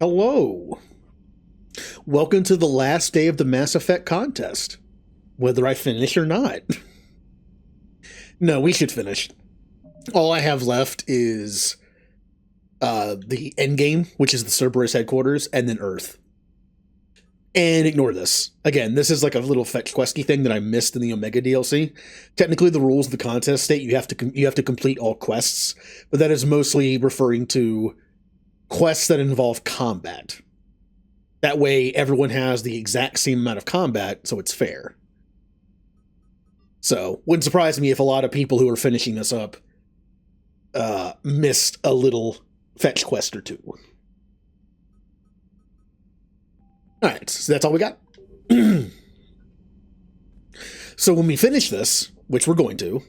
Hello. Welcome to the last day of the Mass Effect contest. Whether I finish or not. No, we should finish. All I have left is the endgame, which is the Cerberus headquarters, and then Earth. And ignore this. Again, this is like a little fetch questy thing that I missed in the Omega DLC. Technically, the rules of the contest state you have to complete all quests, but that is mostly referring to quests that involve combat. That way, everyone has the exact same amount of combat, so it's fair. So, wouldn't surprise me if a lot of people who are finishing this up missed a little fetch quest or two. Alright, so that's all we got. So when we finish this, which we're going to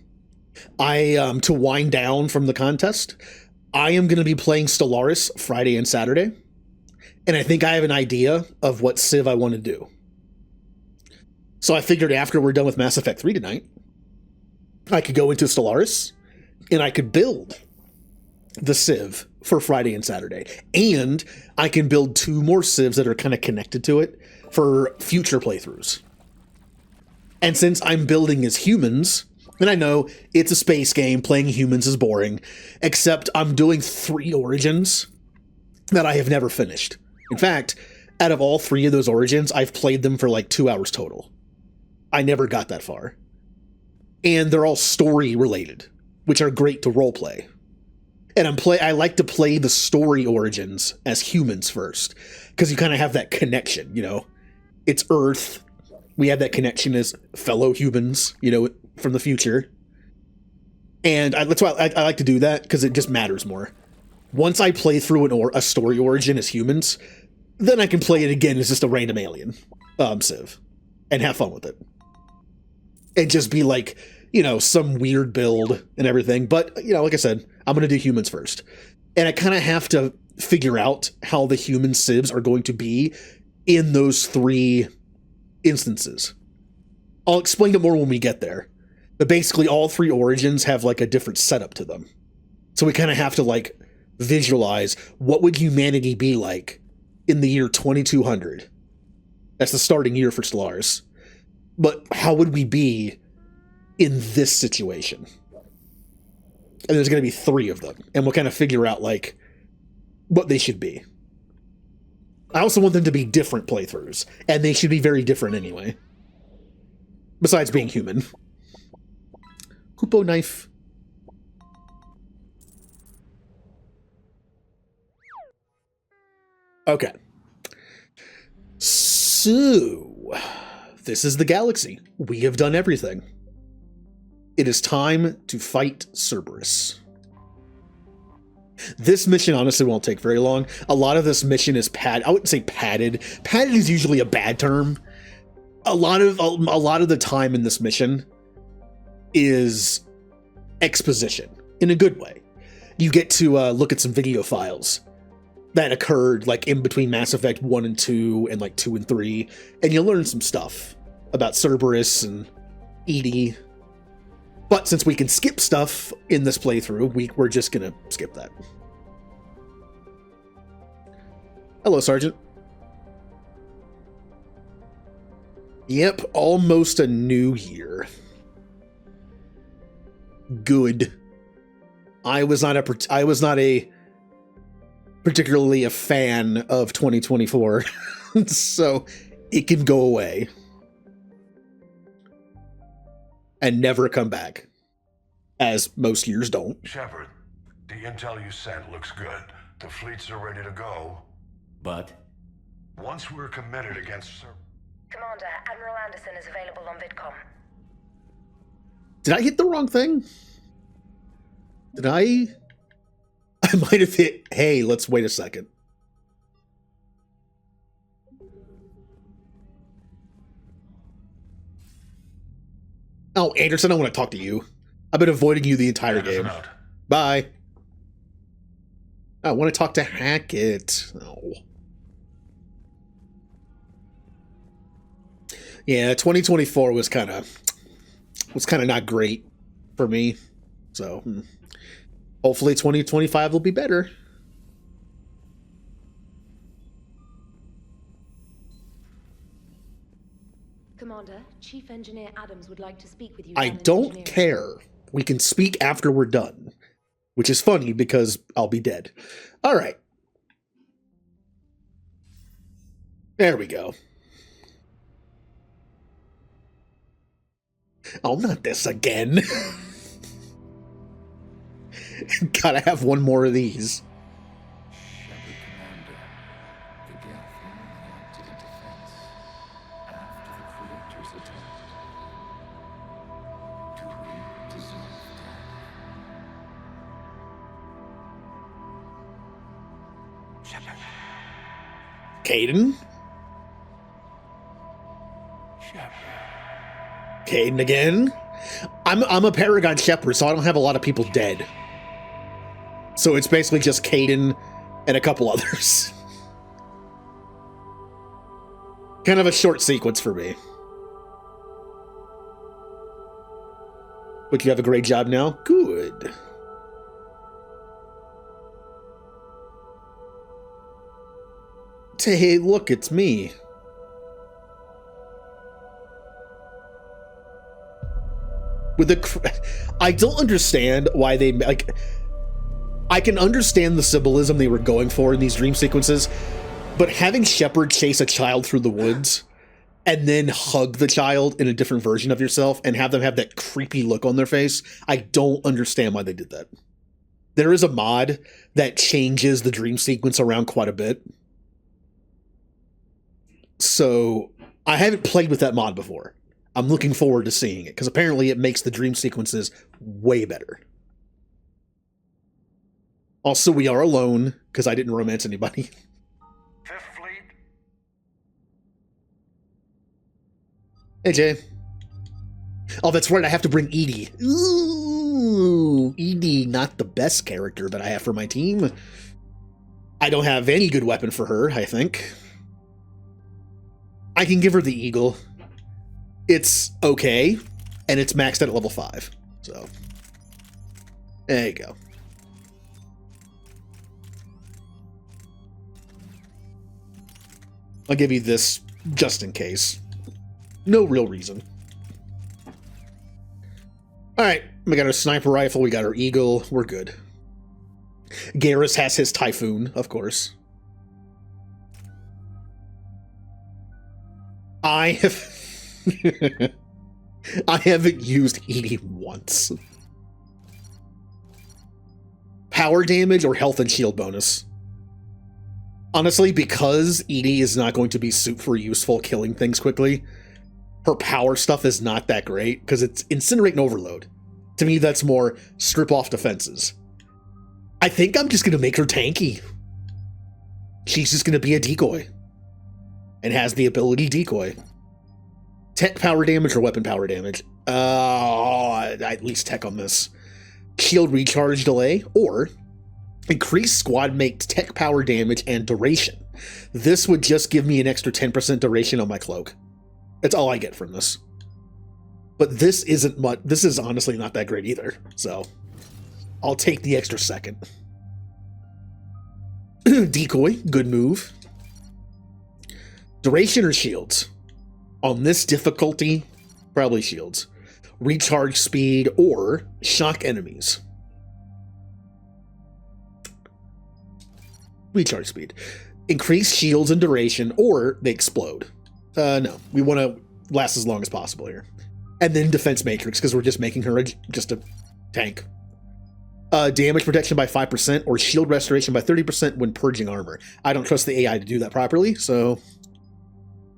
wind down from the contest, I am going to be playing Stellaris Friday and Saturday. And I think I have an idea of what Civ I want to do. So I figured after we're done with Mass Effect 3 tonight, I could go into Stellaris, and I could build the Civ for Friday and Saturday. And I can build 2 more Civs that are kind of connected to it for future playthroughs. And since I'm building as humans, and I know it's a space game, playing humans is boring, except I'm doing 3 Origins that I have never finished. In fact, out of all 3 of those Origins, I've played them for like 2 hours total. I never got that far. And they're all story related, which are great to roleplay. And I like to play the story Origins as humans first, because you kind of have that connection, you know? It's Earth. We have that connection as fellow humans, you know, from the future. And that's why I like to do that, because it just matters more. Once I play through a story origin as humans, then I can play it again as just a random alien, Civ, and have fun with it. And just be like, you know, some weird build and everything. But, you know, like I said, I'm going to do humans first. And I kind of have to figure out how the human Civs are going to be in those 3 instances. I'll explain it more when we get there. But basically, all 3 Origins have, like, a different setup to them. So we kind of have to, like, visualize what would humanity be like in the year 2200. That's the starting year for Stellaris. But how would we be in this situation? And there's going to be 3 of them. And we'll kind of figure out, like, what they should be. I also want them to be different playthroughs. And they should be very different anyway. Besides being human. Kupo knife. Okay. So, this is the galaxy. We have done everything. It is time to fight Cerberus. This mission honestly won't take very long. A lot of this mission is I wouldn't say padded. Padded is usually a bad term. A lot of the time in this mission is exposition in a good way. You get to look at some video files that occurred like in between Mass Effect 1 and 2 and like 2 and 3, and you learn some stuff about Cerberus and EDI. But since we can skip stuff in this playthrough, we're just gonna skip that. Hello, Sergeant. Yep, almost a new year. Good. I was not a particularly a fan of 2024, so it can go away and never come back, as most years don't. Shepard, the intel you sent looks good. The fleets are ready to go. But? Once we're committed against Commander, Admiral Anderson is available on VidCom. Did I hit the wrong thing? Did I might have hit, hey, let's wait a second. Oh, Anderson, I want to talk to you. I've been avoiding you the entire game. Out. Bye. I want to talk to Hackett. Oh. Yeah, 2024 was kind of not great for me. So, hopefully 2025 will be better. Commander, Chief Engineer Adams would like to speak with you. I down in don't engineering. care. We can speak after we're done. Which is funny because I'll be dead. All right. There we go. Oh, not this again. Gotta have one more of these. Shepard Commander, the Geth reacted in defense after the Creator's attack. Do we deserve that? Shepard. Caden? Shepard. Caden again? I'm a Paragon Shepherd, so I don't have a lot of people dead. So it's basically just Caden and a couple others. Kind of a short sequence for me. But you have a great job now? Good. Hey, look, it's me. I don't understand why they, like, I can understand the symbolism they were going for in these dream sequences, but having Shepard chase a child through the woods and then hug the child in a different version of yourself and have them have that creepy look on their face, I don't understand why they did that. There is a mod that changes the dream sequence around quite a bit. So I haven't played with that mod before. I'm looking forward to seeing it, because apparently it makes the dream sequences way better. Also, we are alone, because I didn't romance anybody. Fifth Fleet? Hey, Jay. Oh, that's right, I have to bring Edie. Ooh, Edie, not the best character that I have for my team. I don't have any good weapon for her, I think. I can give her the Eagle. It's okay, and it's maxed at level 5. So, there you go. I'll give you this just in case. No real reason. Alright, we got our sniper rifle, we got our Eagle, we're good. Garrus has his Typhoon, of course. I haven't used Edie once. Power damage or health and shield bonus? Honestly, because Edie is not going to be super useful killing things quickly, her power stuff is not that great, because it's Incinerate and Overload. To me, that's more strip off defenses. I think I'm just going to make her tanky. She's just going to be a decoy. And has the ability decoy. Tech power damage or weapon power damage? At least tech on this. Shield recharge delay, or increase squad mate tech power damage and duration. This would just give me an extra 10% duration on my cloak. That's all I get from this. But this isn't much. This is honestly not that great either. So I'll take the extra second. Decoy, good move. Duration or shields? On this difficulty, probably shields. Recharge speed or shock enemies. Recharge speed. Increase shields and duration, or they explode. No, we want to last as long as possible here. And then defense matrix, because we're just making her just a tank. Damage protection by 5%, or shield restoration by 30% when purging armor. I don't trust the AI to do that properly, so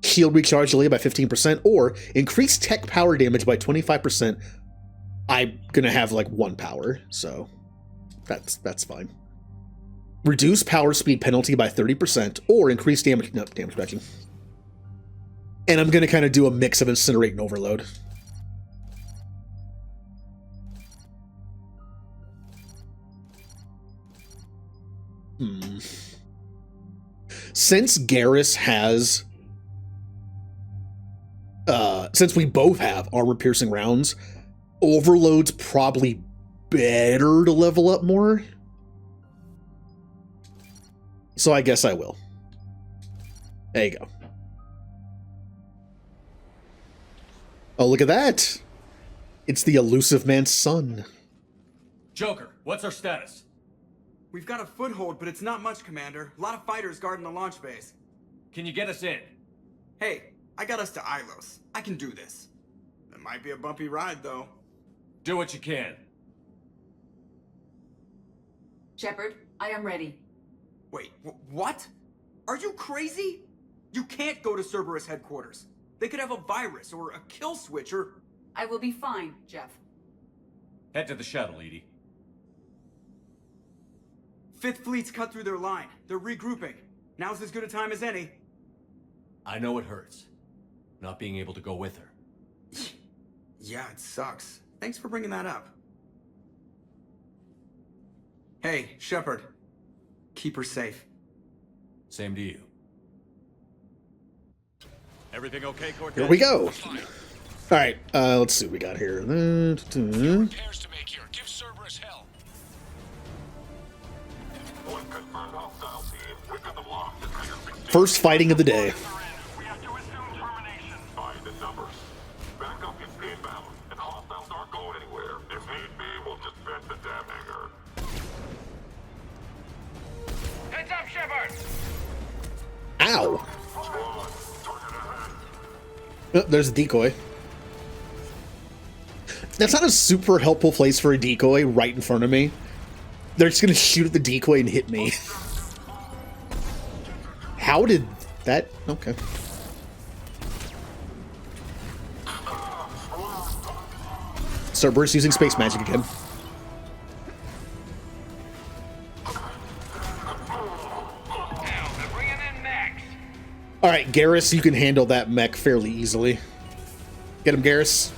shield recharge delay by 15%, or increase tech power damage by 25%. I'm gonna have like 1 power, so that's fine. Reduce power speed penalty by 30%, or increase damage reduction. And I'm gonna kind of do a mix of Incinerate and Overload. Since Garrus has since we both have armor-piercing rounds, Overload's probably better to level up more. So I guess I will. There you go. Oh, look at that. It's the elusive man's son. Joker, what's our status? We've got a foothold, but it's not much, Commander. A lot of fighters guarding the launch base. Can you get us in? Hey, I got us to Ilos. I can do this. It might be a bumpy ride, though. Do what you can. Shepard, I am ready. Wait, what? Are you crazy? You can't go to Cerberus headquarters. They could have a virus or a kill switch or... I will be fine, Jeff. Head to the shuttle, Edie. Fifth Fleet's cut through their line. They're regrouping. Now's as good a time as any. I know it hurts. Not being able to go with her. Yeah, it sucks. Thanks for bringing that up. Hey, Shepard. Keep her safe. Same to you. Everything okay, Cortez? Here we go. All right, let's see what we got here. Repairs to make here. Give Cerberus hell. First fighting of the day. We have to assume termination. By the numbers. Backup is inbound, and hostiles aren't going anywhere. If need be, we'll just vent the damn hangar. Heads up, Shepard! Ow. Oh, there's a decoy. That's not a super helpful place for a decoy right in front of me. They're just gonna shoot at the decoy and hit me. How did that... Okay. Cerberus using space magic again. Now, they're bringing in mechs. Alright, Garrus, you can handle that mech fairly easily. Get him, Garrus.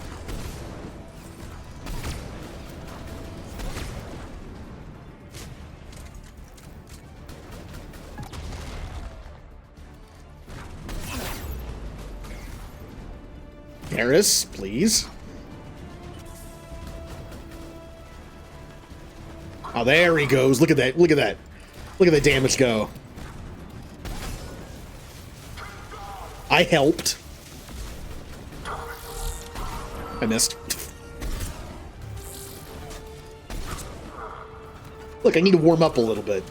Garrus, please. Oh, there he goes. Look at that. Look at that. Look at the damage go. I helped. I missed. Look, I need to warm up a little bit.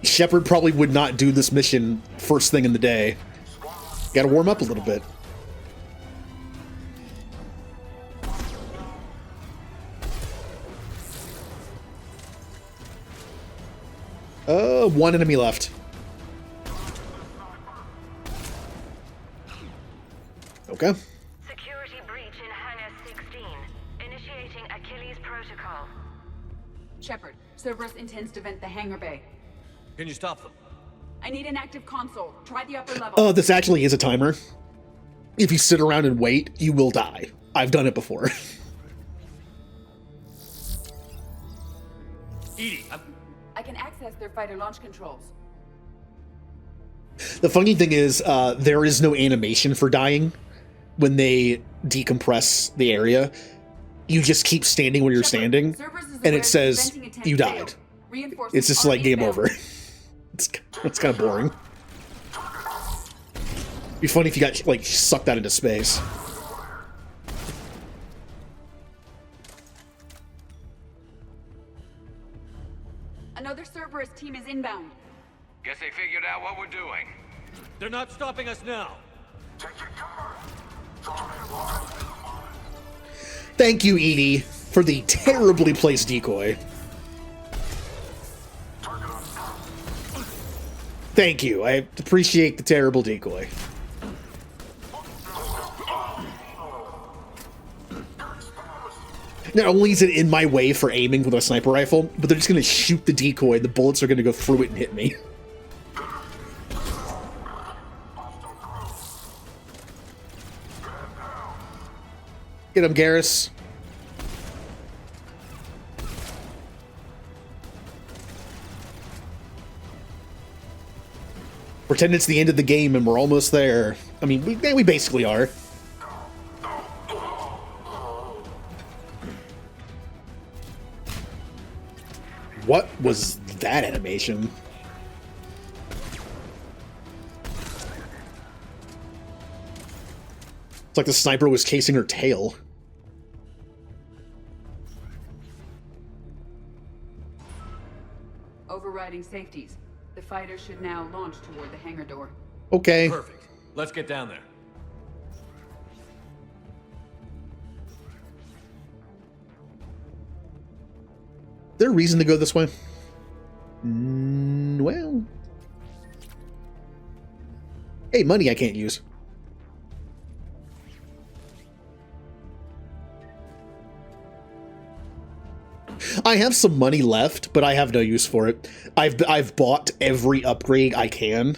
Shepard probably would not do this mission first thing in the day. Gotta warm up a little bit. One enemy left. Okay. Security breach in Hangar 16. Initiating Achilles Protocol. Shepard, Cerberus intends to vent the hangar bay. Can you stop them? I need an active console. Try the upper level. This actually is a timer. If you sit around and wait, you will die. I've done it before. Edie, I can access their fighter launch controls. The funny thing is, there is no animation for dying when they decompress the area. You just keep standing where you're Shepard, standing, Cerberus is and aware it says that the venting attempt you failed. died. Reinforcements It's just are like game inbound. over. It's kind of boring. It'd be funny if you got like sucked out into space. Another Cerberus team is inbound. Guess they figured out what we're doing. they're not stopping us now. Thank you, Edie, for the terribly placed decoy. Thank you. I appreciate the terrible decoy. Not only is it in my way for aiming with a sniper rifle, but they're just going to shoot the decoy. The bullets are going to go through it and hit me. Get him, Garrus. Pretend it's the end of the game and we're almost there. I mean, we basically are. What was that animation? It's like the sniper was chasing her tail. Overriding safeties. The fighter should now launch toward the hangar door. Okay. Perfect. Let's get down there. Is there a reason to go this way? Well. Hey, money I can't use. I have some money left, but I have no use for it. I've bought every upgrade I can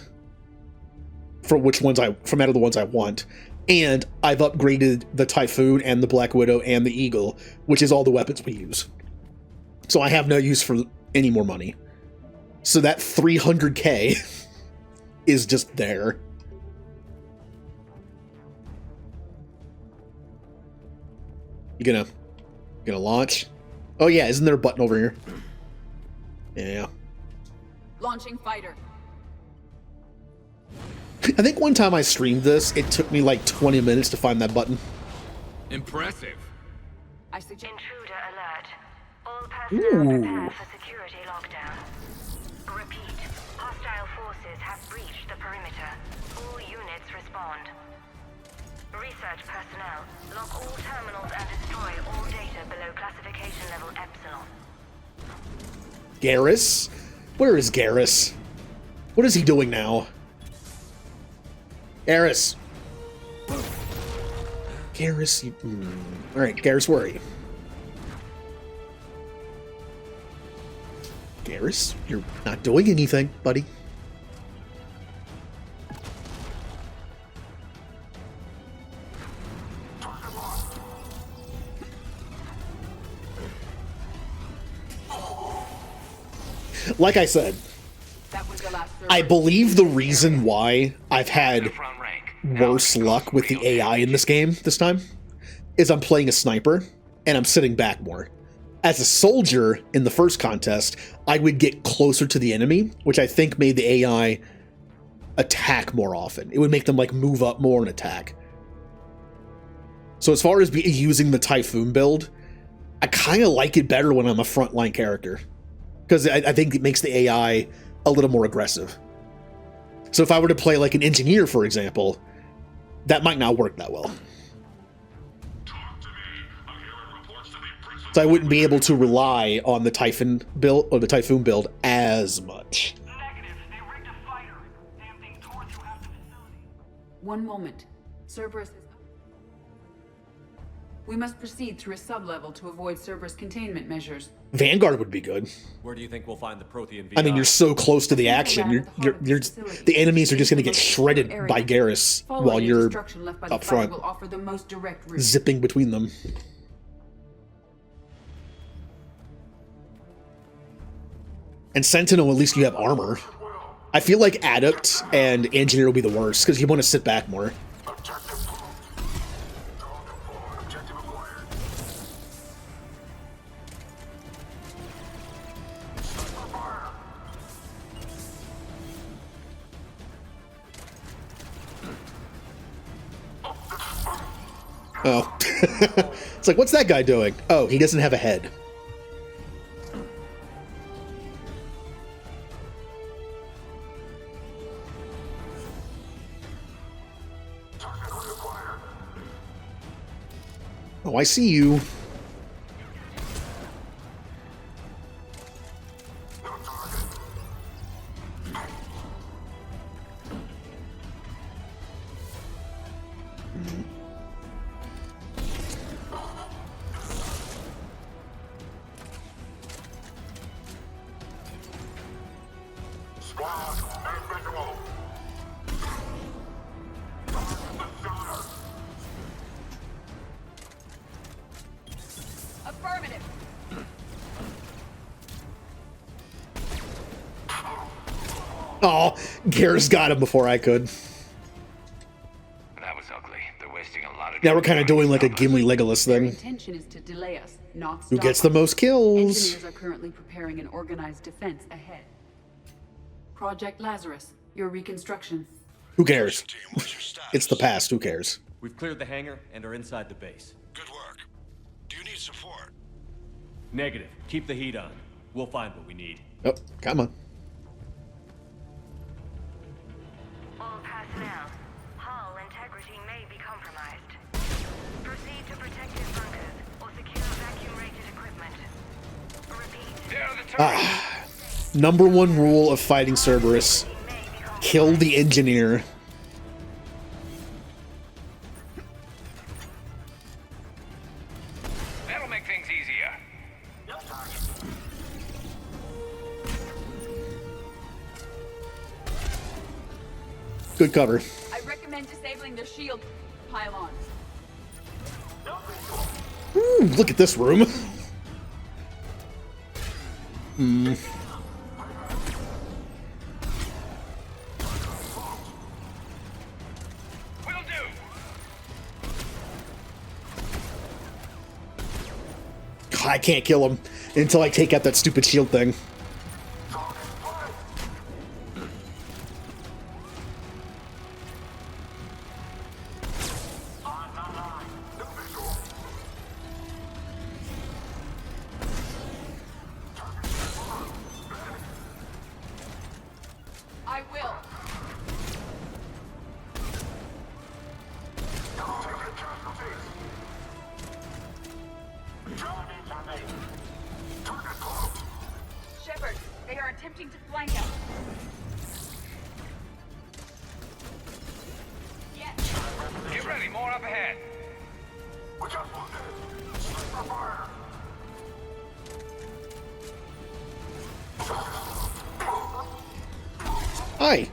for which ones from out of the ones I want, and I've upgraded the Typhoon and the Black Widow and the Eagle, which is all the weapons we use. So I have no use for any more money. So that 300k is just there. You gonna launch? Oh yeah, isn't there a button over here? Yeah. Launching fighter. I think one time I streamed this, it took me like 20 minutes to find that button. Impressive. I suggest. Intruder alert. All personnel prepare for security lockdown. Repeat. Hostile forces have breached the perimeter. All units respond. Research personnel, lock all terminals and destroy all data below classification level Epsilon. Garrus? Where is Garrus? What is he doing now? Garrus. Garrus, Alright, Garrus, where are you? Garrus, you're not doing anything, buddy. Like I said, That was the last I believe the reason why I've had worse luck with the AI in this game this time is I'm playing a sniper and I'm sitting back more. As a soldier in the first contest, I would get closer to the enemy, which I think made the AI attack more often. It would make them like move up more and attack. So as far as using the Typhoon build, I kind of like it better when I'm a frontline character, because I think it makes the AI a little more aggressive. So if I were to play like an engineer, for example, that might not work that well. So I wouldn't be able to rely on the Typhoon build or the Typhoon build as much. Negative. They rigged a fighter. Damn thing tore through half the facility. One moment. Cerberus is up. We must proceed through a sub-level to avoid Cerberus containment measures. Vanguard would be good. Where do you think we'll find the Prothean VI? I mean, you're so close to the action. The enemies are just going to get shredded by Garrus while you're up front, will offer the most direct route. zipping between them. And Sentinel, at least you have armor. I feel like Adept and Engineer will be the worst, because you want to sit back more. Oh. It's like, what's that guy doing? Oh, he doesn't have a head. Oh, I see you. Affirmative. Oh, Garrus got him before I could. That was ugly. They're wasting a lot of. Now we're kind of doing like a Gimli Legolas Their thing. intention is to delay us, not Who stop gets the us. most kills? Engineers are currently preparing an organized defense ahead. Project Lazarus, your reconstruction. Who cares? It's the past. Who cares? We've cleared the hangar and are inside the base. Good work. Do you need support? Negative. Keep the heat on. We'll find what we need. Oh, come on. All personnel, hull integrity may be compromised. Proceed to protective bunkers or secure vacuum-rated equipment. Repeat. There are the turrets. Number one rule of fighting Cerberus: kill the engineer. That'll make things easier. Good cover. I recommend disabling their shield pylons. Ooh, look at this room. Will do. I can't kill him until I take out that stupid shield thing. I will. Shepard, they are attempting to flank us. Yes. Get ready, more up ahead. We got one there. Sniper fire. Hi.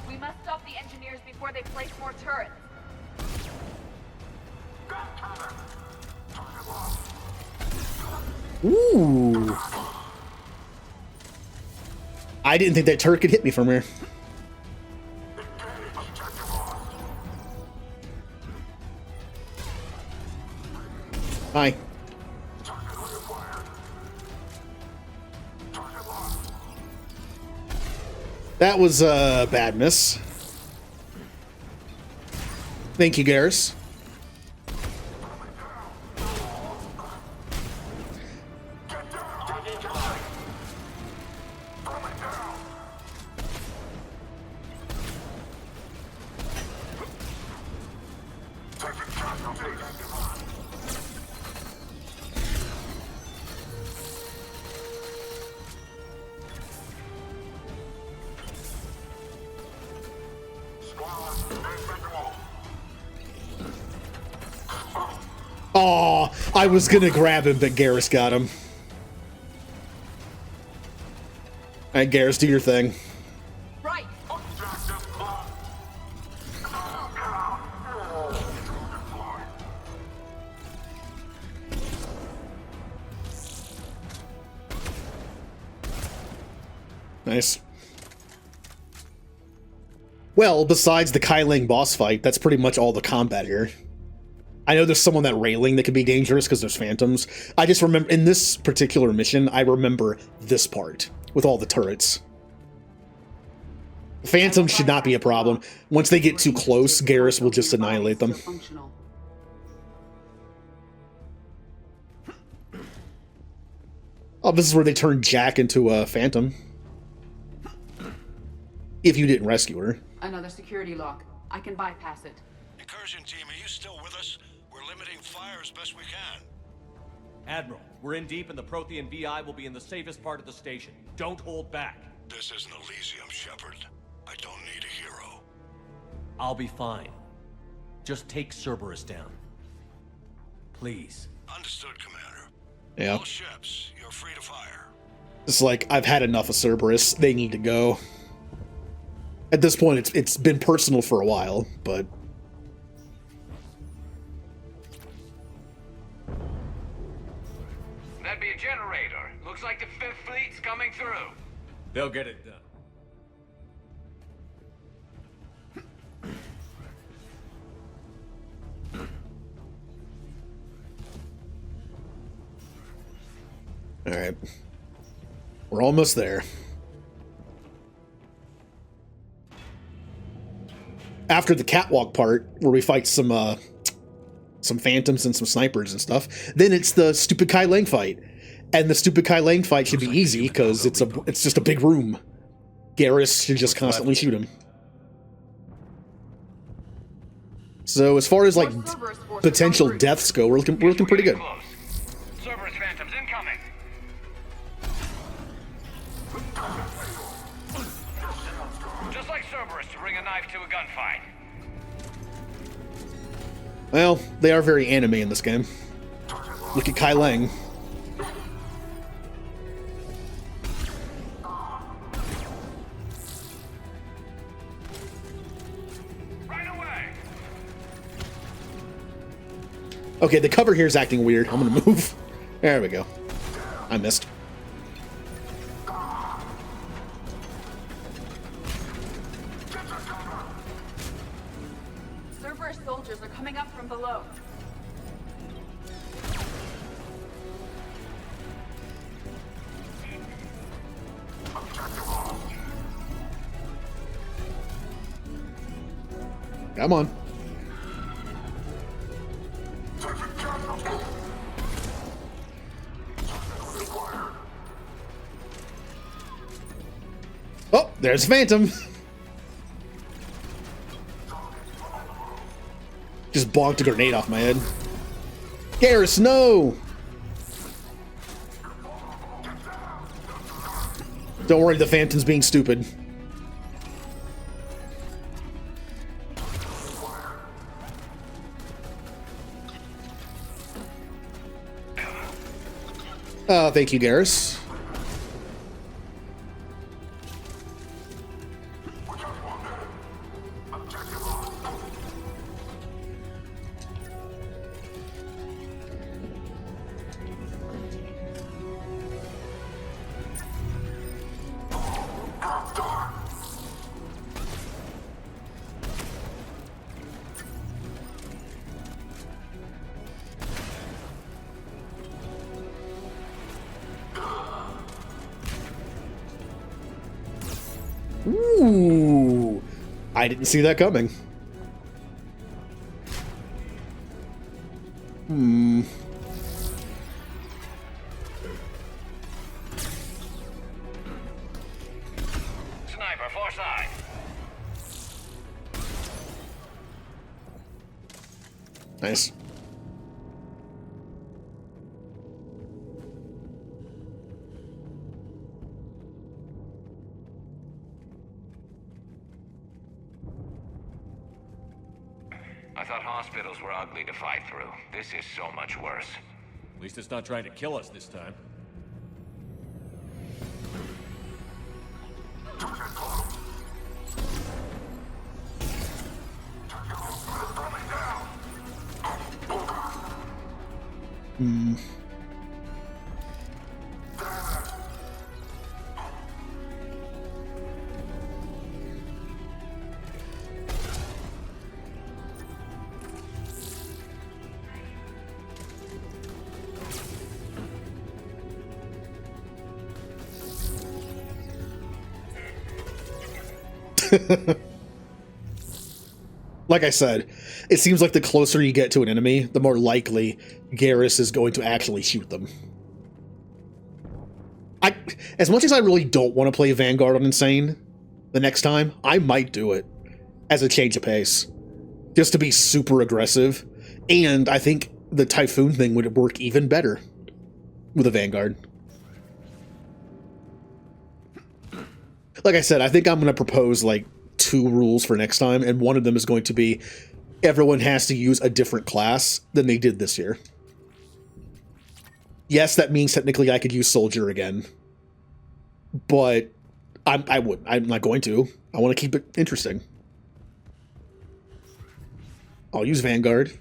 We must stop the engineers before they place more turrets. Ooh. I didn't think that turret could hit me from here. Hi. That was a bad miss. Thank you, Garrus. Aw, I was gonna grab him, but Garrus got him. Alright, Garrus, do your thing. Right. Nice. Well, besides the Kai Ling boss fight, that's pretty much all the combat here. I know there's some on that railing that could be dangerous because there's phantoms. I just remember, in this particular mission, I remember this part with all the turrets. Phantoms should not be a problem. Once they get too close, Garrus will just annihilate them. Oh, this is where they turn Jack into a phantom. If you didn't rescue her. Another security lock. I can bypass it. Incursion team, are you still with us? We're limiting fire as best we can. Admiral, we're in deep and the Prothean VI will be in the safest part of the station. Don't hold back. This isn't Elysium, Shepard. I don't need a hero. I'll be fine. Just take Cerberus down. Please. Understood, Commander. Yeah. All ships, you're free to fire. It's like, I've had enough of Cerberus. They need to go. At this point, it's been personal for a while, but... That'd be a generator. Looks like the 5th Fleet's coming through. They'll get it done. Alright. We're almost there. after the catwalk part where we fight some phantoms and some snipers and stuff, then it's the stupid Kai Lang fight. And the stupid Kai Lang fight should be easy because it's just a big room. Garrus should just constantly shoot him. So as far as like potential deaths go, we're looking pretty good. Close. Cerberus Phantoms incoming. Just like Cerberus to bring a knife to a gunfight. Well, they are very anime in this game. Look at Kai Lang. Right away. Okay, the cover here is acting weird. I'm gonna move. There we go. I missed. Cerberus soldiers are coming up from below. Come on. Oh, there's Phantom. Just bonked a grenade off my head. Garrus, no! Don't worry, the Phantom's being stupid. Thank you, Garrus. Ooh, I didn't see that coming. Sniper, far side. Nice. I thought hospitals were ugly to fight through. This is so much worse. At least it's not trying to kill us this time. Like I said, it seems like the closer you get to an enemy, the more likely Garrus is going to actually shoot them. As much as I really don't want to play Vanguard on Insane the next time, I might do it as a change of pace. Just to be super aggressive. And I think the Typhoon thing would work even better with a Vanguard. Like I said, I think I'm going to propose like 2 rules for next time, and one of them is going to be everyone has to use a different class than they did this year. Yes, that means technically I could use Soldier again, but I'm not going to. I want to keep it interesting. I'll use Vanguard.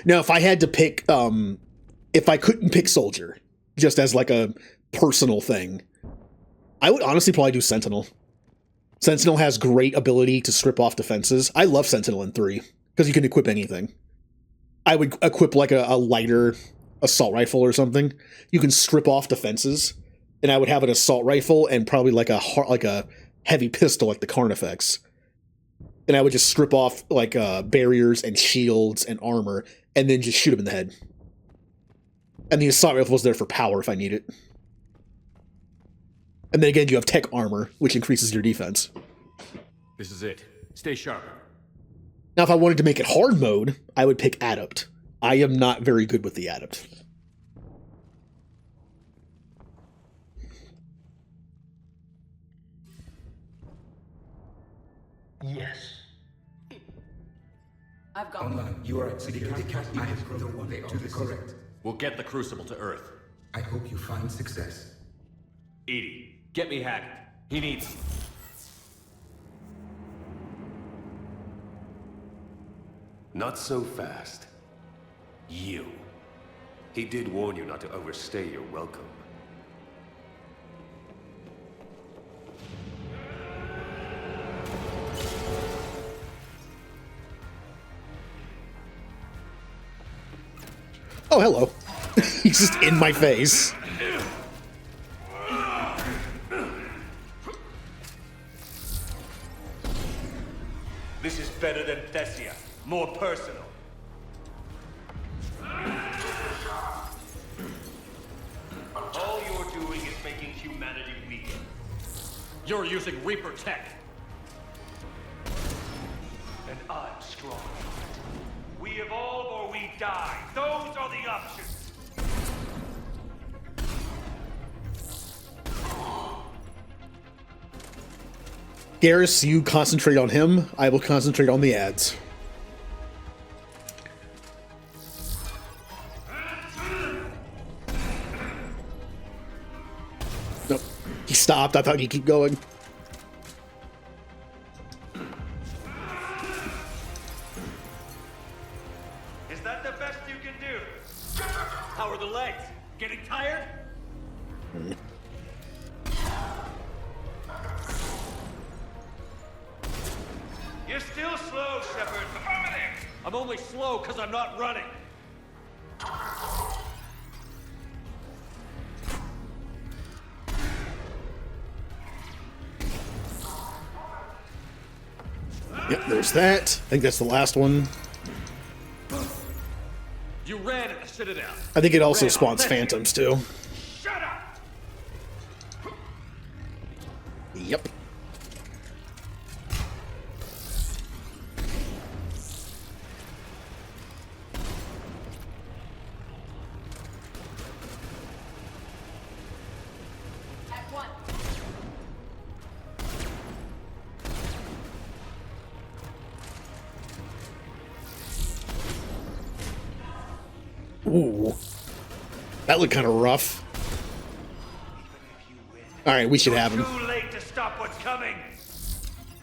Now, if I had to pick, if I couldn't pick Soldier, just as like a personal thing, I would honestly probably do Sentinel. Sentinel has great ability to strip off defenses. I love Sentinel in 3, because you can equip anything. I would equip like a lighter assault rifle or something. You can strip off defenses, and I would have an assault rifle and probably like a heavy pistol like the Carnifex. and I would just strip off like barriers and shields and armor, and then just shoot him in the head. And the assault rifle is there for power if I need it. And then again, you have tech armor, which increases your defense. This is it. Stay sharp. Now, if I wanted to make it hard mode, I would pick Adept. I am not very good with the Adept. Yes. I've got Online, you are at security camp. I have proven one to the correct. We'll get the Crucible to Earth. I hope you find success. Edie, get me Hackett. He needs... Not so fast. You. He did warn you not to overstay your welcome. Oh, hello. He's just in my face. This is better than Thessia. More personal. All you're doing is making humanity weak. You're using Reaper tech. And I'm strong. We evolve or we die. Those are the options. Garrus, you concentrate on him. I will concentrate on the ads. Nope. He stopped. I thought he'd keep going. Is that the best you can do? How are the legs? Getting tired? You're still slow, Shepard. Affirmative! I'm only slow because I'm not running. Yep, there's that. I think that's the last one. You ran at the Citadel. I think it also Ran spawns on phantoms, too. Shut up! Yep. at one. Ooh. That looked kind of rough. Alright, we should have him. Too late to stop what's coming.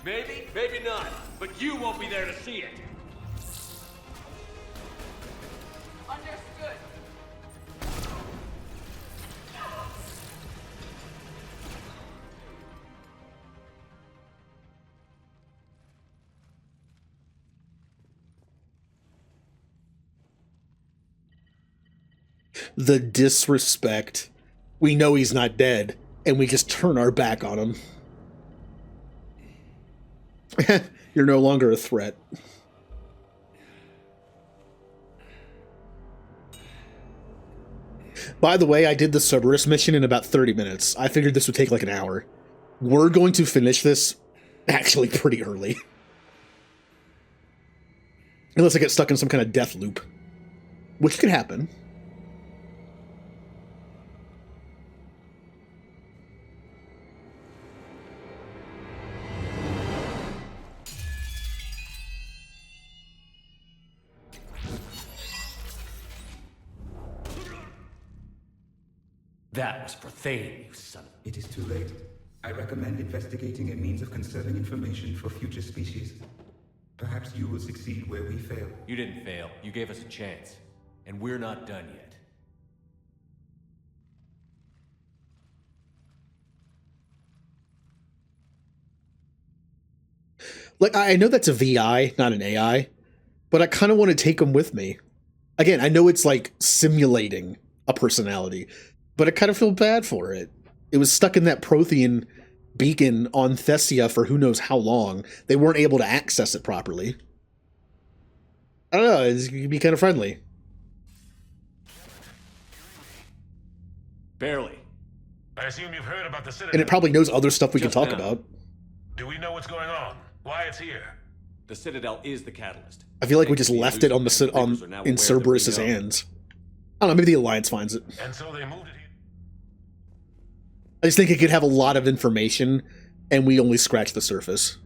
Maybe, maybe not. But you won't be there to see it. Understood. The disrespect. We know he's not dead, and we just turn our back on him. You're no longer a threat. By the way, I did the Cerberus mission in about 30 minutes. I figured this would take like an hour. We're going to finish this actually pretty early. Unless I get stuck in some kind of death loop. Which could happen. That was for Thane, you son of... It is too late. I recommend investigating a means of conserving information for future species. Perhaps you will succeed where we fail. You didn't fail. You gave us a chance. And we're not done yet. Like, I know that's a VI, not an AI, but I kind of want to take him with me. Again, I know it's like simulating a personality, but I kind of feel bad for it. It was stuck in that Prothean beacon on Thessia for who knows how long. They weren't able to access it properly. I don't know, it could be kind of friendly. Barely. I assume you've heard about the Citadel. And it probably knows other stuff we can Just talk now. about. Do we know what's going on? Why it's here? The Citadel is the catalyst. I feel like we Thanks just to the left it on illusion the Reapers are now aware in that we Cerberus's know. hands. I don't know, maybe the Alliance finds it. And so they moved it here. I just think it could have a lot of information, and we only scratch the surface.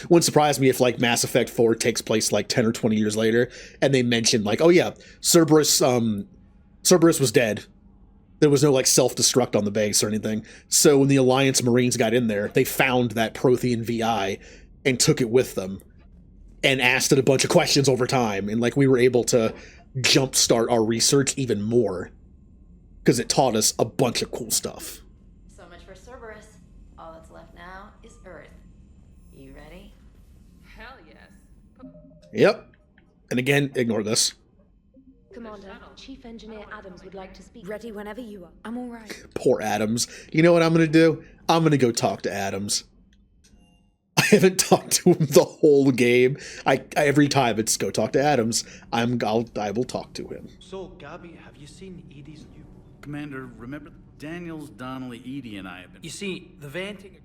Wouldn't surprise me if, like, Mass Effect 4 takes place, like, 10 or 20 years later, and they mention, like, oh yeah, Cerberus was dead. There was no, like, self-destruct on the base or anything. So when the Alliance Marines got in there, they found that Prothean VI and took it with them and asked it a bunch of questions over time. And, like, we were able to jumpstart our research even more because it taught us a bunch of cool stuff. So much for Cerberus. All that's left now is Earth. You ready? Hell yes. Yep. And again, ignore this. Commander, Chief Engineer Adams would like to speak. Ready whenever you are. I'm all right. Poor Adams. You know what I'm going to do? I'm going to go talk to Adams. I haven't talked to him the whole game. Every time it's go talk to Adams, I will talk to him. So, Gabby, have you seen Edie's new... Commander, remember Daniels, Donnelly, Edie, and I have been... You see, the venting...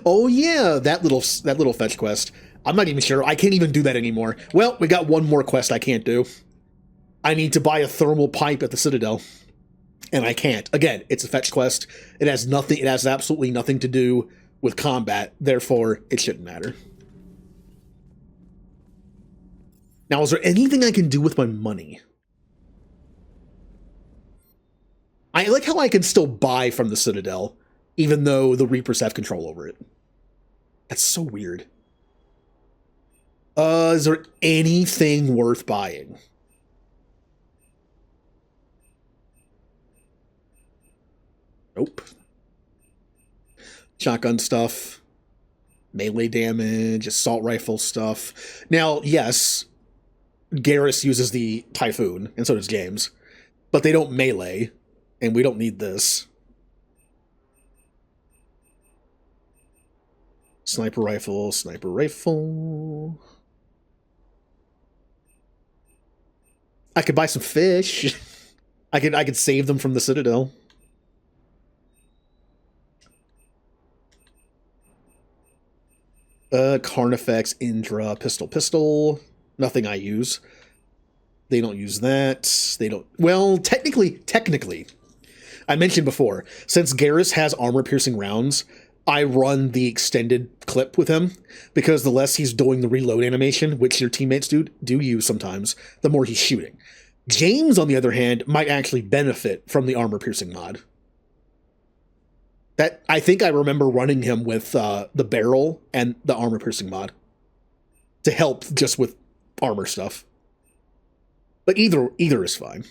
Oh yeah, that little fetch quest. I'm not even sure. I can't even do that anymore. Well, we got one more quest I can't do. I need to buy a thermal pipe at the Citadel. And I can't. Again, it's a fetch quest. It has nothing. It has absolutely nothing to do with combat. Therefore, it shouldn't matter. Now, is there anything I can do with my money? I like how I can still buy from the Citadel, even though the Reapers have control over it. That's so weird. Is there anything worth buying? Nope. Shotgun stuff. Melee damage. Assault rifle stuff. Now, yes, Garrus uses the Typhoon, and so does James. But they don't melee, and we don't need this. Sniper rifle, sniper rifle. I could buy some fish. I could save them from the Citadel. Carnifex, Indra, pistol. Nothing I use. They don't use that. They don't... Well, technically, I mentioned before, since Garrus has armor-piercing rounds, I run the extended clip with him, because the less he's doing the reload animation, which your teammates do use sometimes, the more he's shooting. James, on the other hand, might actually benefit from the armor-piercing mod. That I think I remember running him with the barrel and the armor-piercing mod to help just with armor stuff. But either is fine.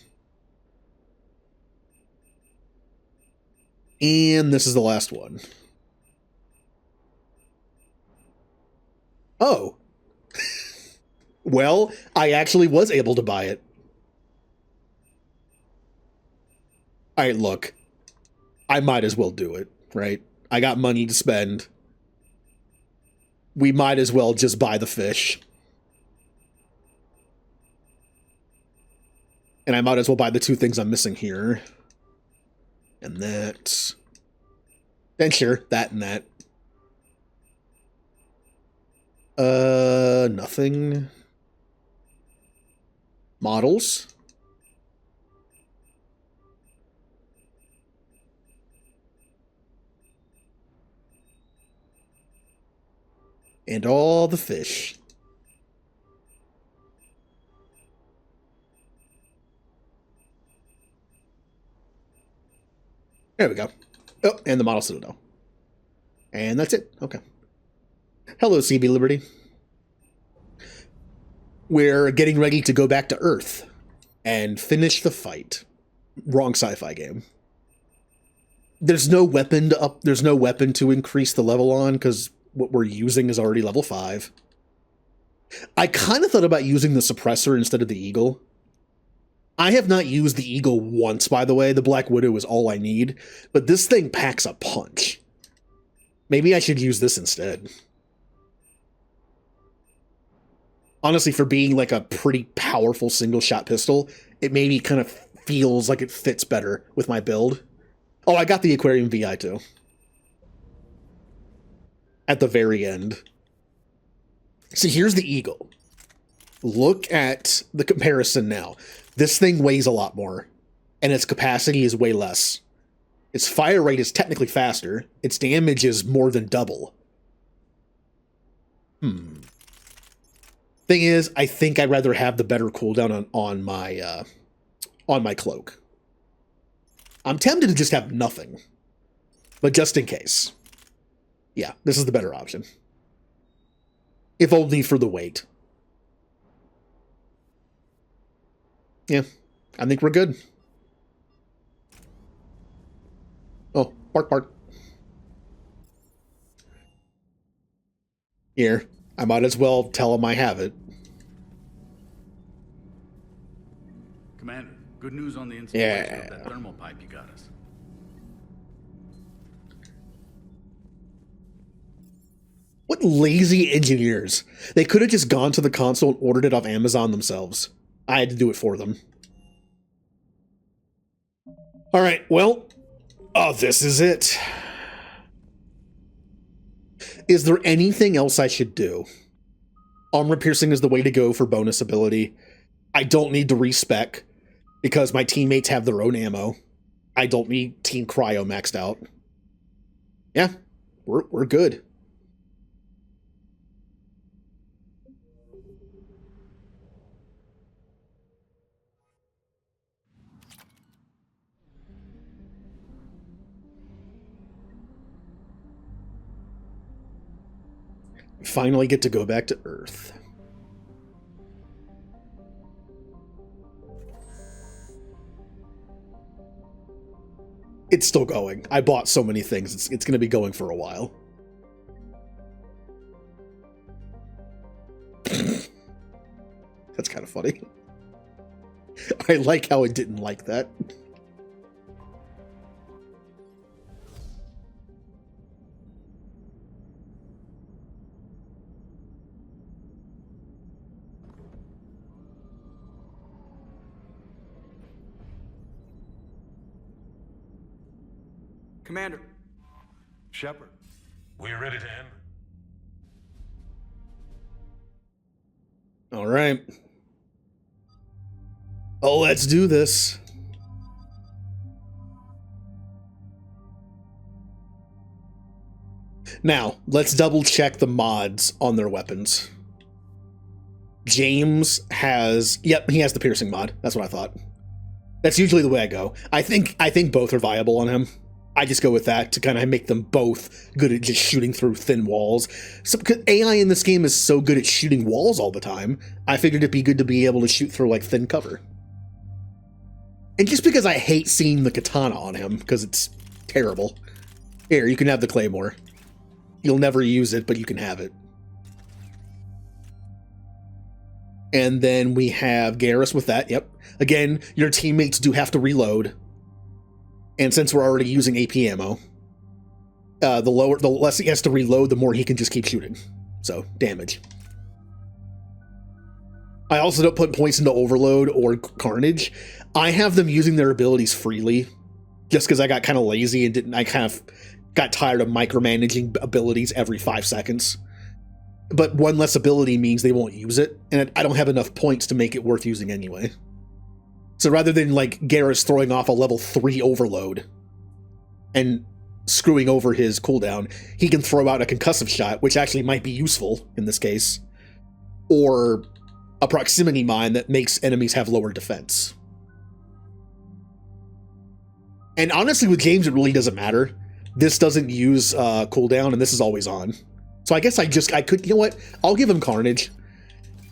And this is the last one. Oh. Well, I actually was able to buy it. Alright, look. I might as well do it, right? I got money to spend. We might as well just buy the fish. And I might as well buy the two things I'm missing here. And that. And sure, that and that. Nothing. Models. And all the fish. There we go. Oh, and the model Citadel. And that's it. Okay. Hello, CB Liberty. We're getting ready to go back to Earth and finish the fight. Wrong sci-fi game. There's no weapon to increase the level on because what we're using is already level 5. I kind of thought about using the suppressor instead of the eagle. I have not used the Eagle once, by the way. The Black Widow is all I need, but this thing packs a punch. Maybe I should use this instead. Honestly, for being like a pretty powerful single-shot pistol, it maybe kind of feels like it fits better with my build. Oh, I got the Aquarium VI too. At the very end. So here's the Eagle. Look at the comparison now. This thing weighs a lot more, and its capacity is way less. Its fire rate is technically faster. Its damage is more than double. Thing is, I think I'd rather have the better cooldown on my cloak. I'm tempted to just have nothing, but just in case. Yeah, this is the better option. If only for the weight. Yeah, I think we're good. Oh, bark, bark. Here, I might as well tell him I have it. Commander, good news on the installation of that thermal pipe you got us. What lazy engineers. They could have just gone to the console and ordered it off Amazon themselves. I had to do it for them. Alright, well, this is it. Is there anything else I should do? Armor piercing is the way to go for bonus ability. I don't need to respec because my teammates have their own ammo. I don't need Team Cryo maxed out. Yeah, we're good. Finally get to go back to Earth. It's still going. I bought so many things. It's going to be going for a while. That's kind of funny. I like how it didn't like that. Commander. Shepard, we ready to end? All right. Oh, let's do this. Now, let's double check the mods on their weapons. James has... Yep, he has the piercing mod. That's what I thought. That's usually the way I go. I think both are viable on him. I just go with that to kind of make them both good at just shooting through thin walls. So, because AI in this game is so good at shooting walls all the time, I figured it'd be good to be able to shoot through, like, thin cover. And just because I hate seeing the katana on him, because it's terrible. Here, you can have the claymore. You'll never use it, but you can have it. And then we have Garrus with that, yep. Again, your teammates do have to reload. And since we're already using AP ammo, the less he has to reload, the more he can just keep shooting. So, damage. I also don't put points into Overload or Carnage. I have them using their abilities freely, just because I got kind of lazy and I kind of got tired of micromanaging abilities every 5 seconds. But one less ability means they won't use it, and I don't have enough points to make it worth using anyway. So rather than, like, Garrus throwing off a level 3 overload and screwing over his cooldown, he can throw out a concussive shot, which actually might be useful in this case, or a proximity mine that makes enemies have lower defense. And honestly, with James, it really doesn't matter. This doesn't use cooldown, and this is always on. So I guess I could, you know what? I'll give him Carnage.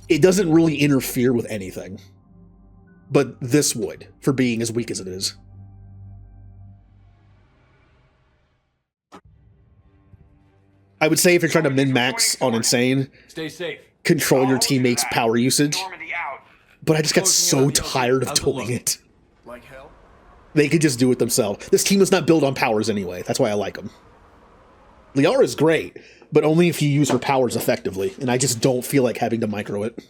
It doesn't really interfere with anything. But this would, for being as weak as it is. I would say if you're trying to min-max on Insane, Stay safe. control your teammates' power usage. but I just got so tired of doing it. Like hell? They could just do it themselves. This team is not built on powers anyway. That's why I like them. Liara's great, but only if you use her powers effectively, and I just don't feel like having to micro it.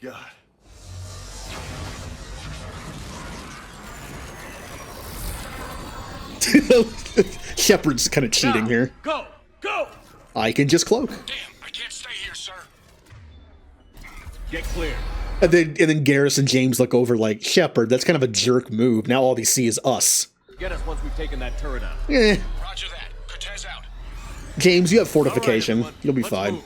God. Shepard's kind of cheating here. Go! Go! I can just cloak. Damn, I can't stay here, sir. Get clear. And then Garrus and James look over like, Shepard, that's kind of a jerk move. Now all they see is us. Get us once we've taken that turret out. Eh. Roger that. Cortez out. James, you have fortification. Right, you'll be let's fine. move.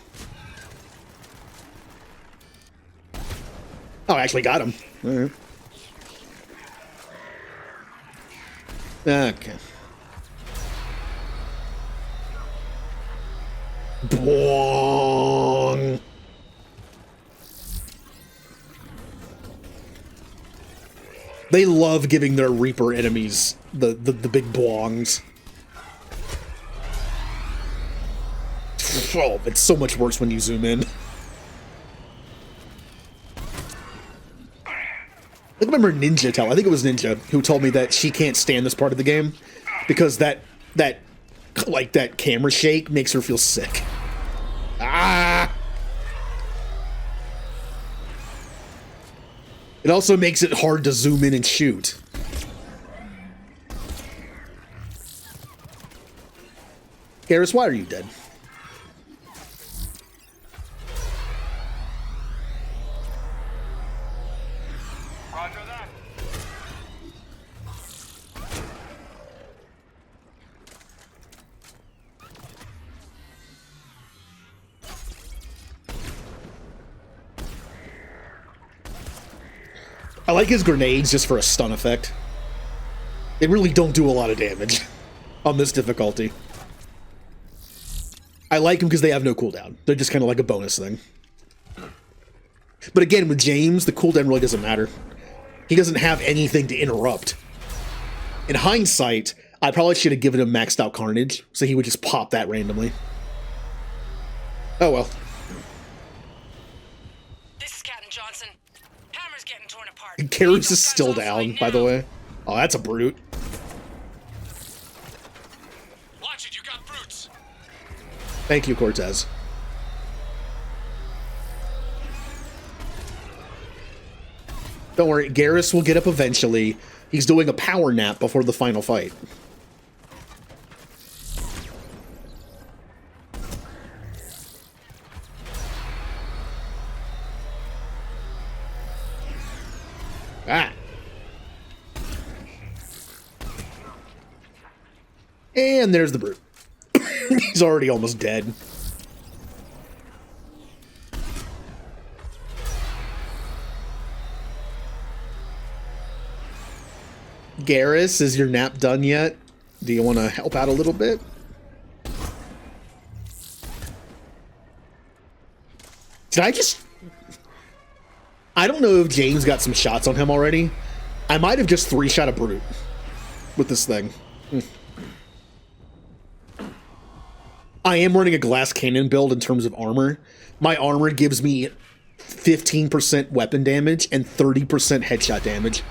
Oh, I actually got him. All right. Okay. Boing. They love giving their Reaper enemies the big boongs. Oh, it's so much worse when you zoom in. I remember Ninja I think it was Ninja who told me that she can't stand this part of the game because that camera shake makes her feel sick. Ah! It also makes it hard to zoom in and shoot. Garrus, why are you dead? Roger that. I like his grenades just for a stun effect. They really don't do a lot of damage on this difficulty. I like them because they have no cooldown. They're just kind of like a bonus thing. But again, with James, the cooldown really doesn't matter. He doesn't have anything to interrupt. In hindsight, I probably should have given him maxed out Carnage, so he would just pop that randomly. Oh well. This is Captain Johnson. Hammer's getting torn apart. Garrus is still down, by the way. Oh, that's a brute. Watch it, you got brutes. Thank you, Cortez. Don't worry, Garrus will get up eventually. He's doing a power nap before the final fight. Ah. And there's the brute. He's already almost dead. Garrus, is your nap done yet? Do you want to help out a little bit? Did I just... I don't know if James got some shots on him already. I might have just three-shot a brute with this thing. I am running a glass cannon build in terms of armor. My armor gives me 15% weapon damage and 30% headshot damage.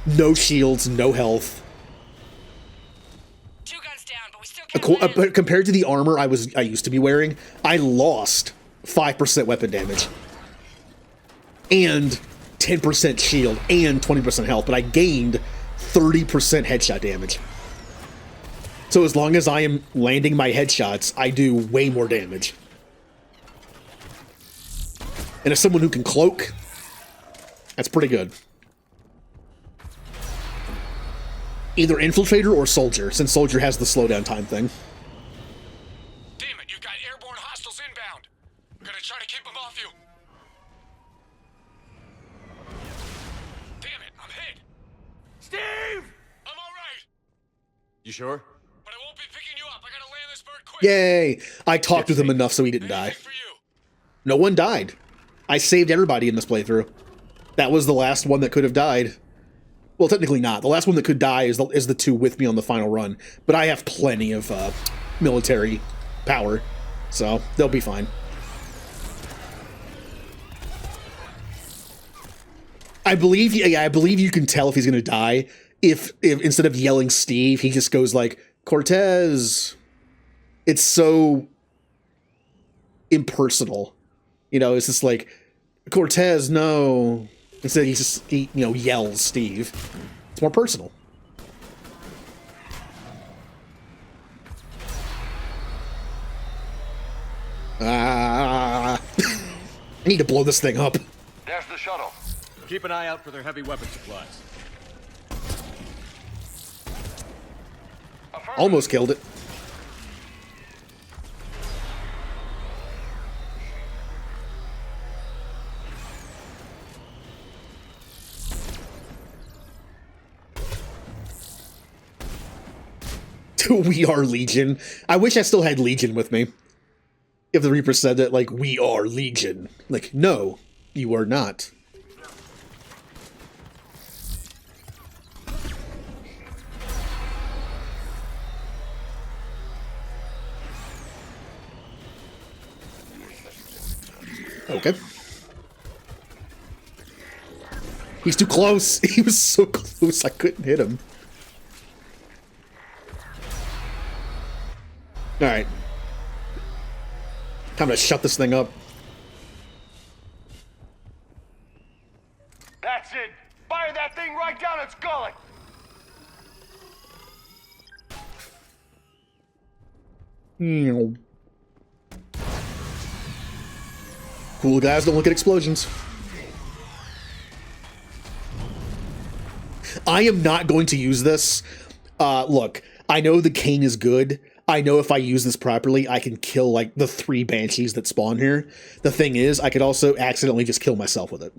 No shields, no health. 2 guns down, but we still can't But compared to the armor I used to be wearing, I lost 5% weapon damage and 10% shield and 20% health, but I gained 30% headshot damage. So as long as I am landing my headshots, I do way more damage. And as someone who can cloak, that's pretty good. Either Infiltrator or Soldier, since Soldier has the slowdown time thing. Damn it, you've got airborne hostiles inbound. Gonna try to keep them off you. Damn it, I'm hit. Steve! I'm alright. You sure? But I won't be picking you up. I gotta land this bird quick. Yay! I talked with him enough so he didn't die. No one died. I saved everybody in this playthrough. That was the last one that could have died. Well, technically not. The last one that could die is the two with me on the final run. But I have plenty of military power, so they'll be fine. I believe you can tell if he's gonna die if instead of yelling Steve, he just goes like Cortez. It's so impersonal, you know. It's just like Cortez, no. Instead, he yells Steve. It's more personal. I need to blow this thing up. There's the shuttle. Keep an eye out for their heavy weapon supplies. Almost killed it. We are Legion. I wish I still had Legion with me. If the Reaper said that, like, we are Legion. Like, no, you are not. Okay. He's too close. He was so close, I couldn't hit him. Alright. Time to shut this thing up. That's it! Fire that thing right down its gullet! Cool guys don't look at explosions. I am not going to use this. Look, I know the King is good. I know if I use this properly, I can kill, like, the 3 Banshees that spawn here. The thing is, I could also accidentally just kill myself with it.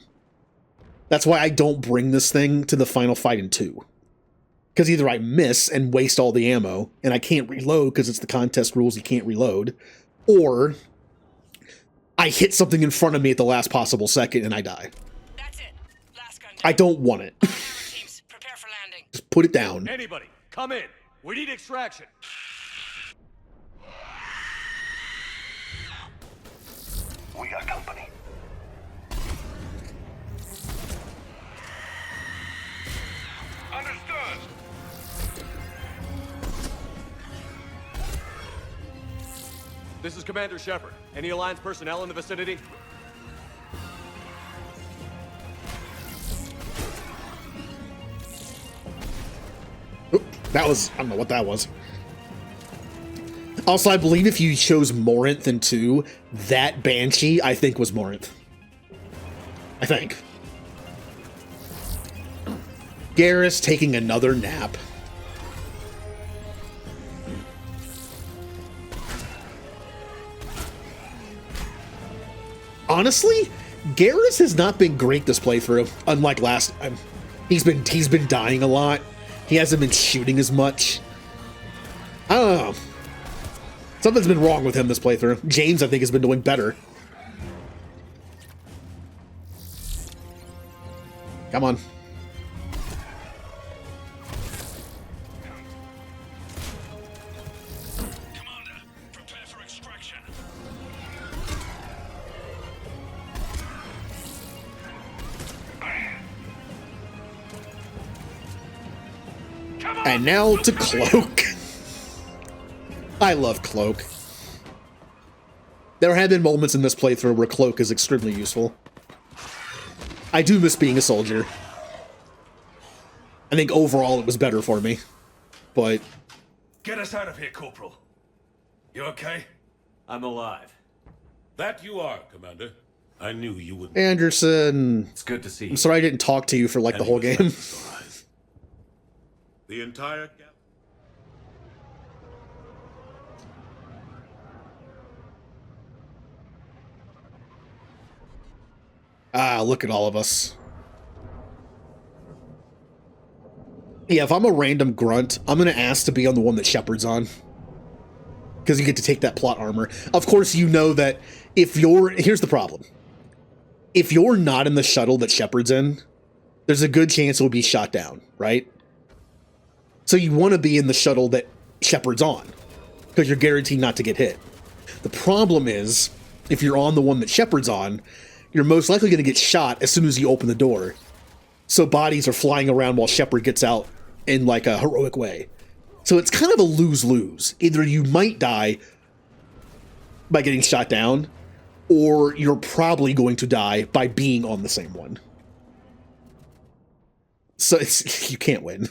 That's why I don't bring this thing to the final fight in 2. Because either I miss and waste all the ammo, and I can't reload because it's the contest rules, you can't reload, or I hit something in front of me at the last possible second and I die. That's it. Last gun down. I don't want it. Teams, prepare for landing. Just put it down. Anybody, come in. We need extraction. We got company. Understood. This is Commander Shepard. Any Alliance personnel in the vicinity? Oop, that was... I don't know what that was. Also, I believe if you chose Morinth in 2, that Banshee, I think, was Morinth. I think. Garrus taking another nap. Honestly, Garrus has not been great this playthrough, unlike last time. He's been dying a lot. He hasn't been shooting as much. I don't know. Something's been wrong with him this playthrough. James, I think, has been doing better. Come on. Commander, prepare for extraction. And now to Cloak. I love Cloak. There have been moments in this playthrough where Cloak is extremely useful. I do miss being a soldier. I think overall it was better for me. But... Get us out of here, Corporal. You okay? I'm alive. That you are, Commander. I knew you would. Anderson... It's good to see you. I'm sorry I didn't talk to you for like the whole game. The entire... Ah, look at all of us. Yeah, if I'm a random grunt, I'm going to ask to be on the one that Shepard's on. Because you get to take that plot armor. Of course, you know that if you're... Here's the problem. If you're not in the shuttle that Shepard's in, there's a good chance it'll be shot down, right? So you want to be in the shuttle that Shepard's on. Because you're guaranteed not to get hit. The problem is, if you're on the one that Shepard's on... you're most likely going to get shot as soon as you open the door. So bodies are flying around while Shepard gets out in like a heroic way. So it's kind of a lose-lose. Either you might die by getting shot down, or you're probably going to die by being on the same one. So you can't win.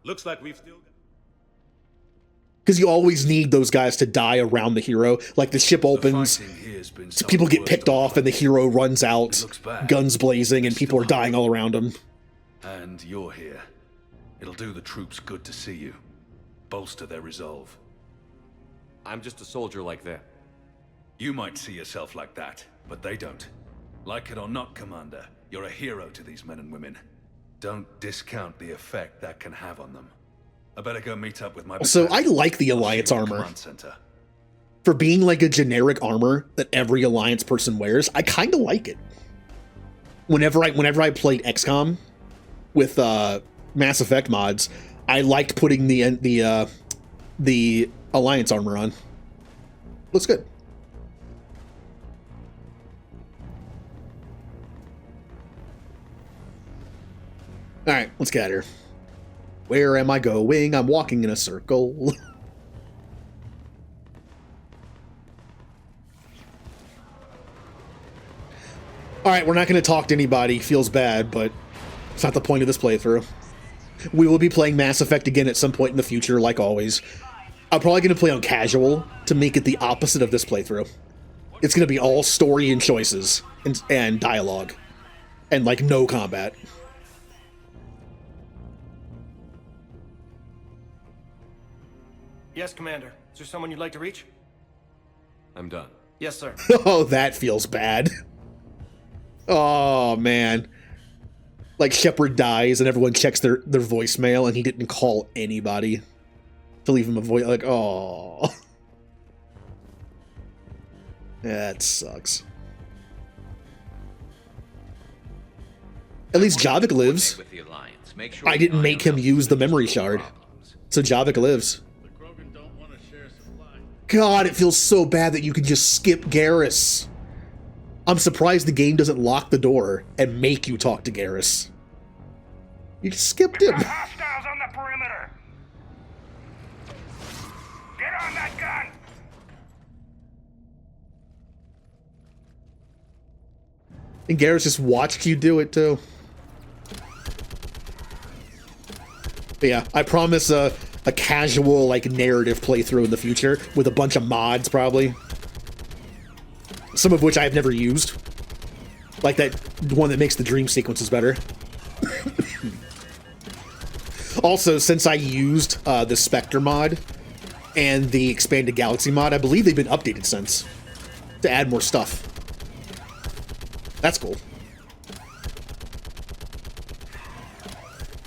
Looks like we've still... Because you always need those guys to die around the hero. Like the ship opens, people get picked off, and the hero runs out, guns blazing, and people are dying all around him. And you're here. It'll do the troops good to see you. Bolster their resolve. I'm just a soldier like them. You might see yourself like that, but they don't. Like it or not, Commander, you're a hero to these men and women. Don't discount the effect that can have on them. I better go meet up with my... So I like the Alliance armor. For being like a generic armor that every Alliance person wears, I kind of like it. Whenever I played XCOM with Mass Effect mods, I liked putting the Alliance armor on. Looks good. All right, let's get out of here. Where am I going? I'm walking in a circle. Alright, we're not going to talk to anybody. Feels bad, but it's not the point of this playthrough. We will be playing Mass Effect again at some point in the future, like always. I'm probably going to play on casual to make it the opposite of this playthrough. It's going to be all story and choices and dialogue. And, like, no combat. Yes, Commander. Is there someone you'd like to reach? I'm done. Yes, sir. Oh, that feels bad. Oh, man. Like, Shepard dies and everyone checks their voicemail and he didn't call anybody to leave him a voice. Like, oh. That sucks. At least Javik lives. I didn't make him use the memory shard. So Javik lives. God, it feels so bad that you can just skip Garrus. I'm surprised the game doesn't lock the door and make you talk to Garrus. You just skipped him. Hostiles on the perimeter. Get on that gun. And Garrus just watched you do it too. But yeah, I promise a casual, like, narrative playthrough in the future with a bunch of mods, probably. Some of which I have never used. Like that one that makes the dream sequences better. Also, since I used the Spectre mod and the Expanded Galaxy mod, I believe they've been updated since to add more stuff. That's cool.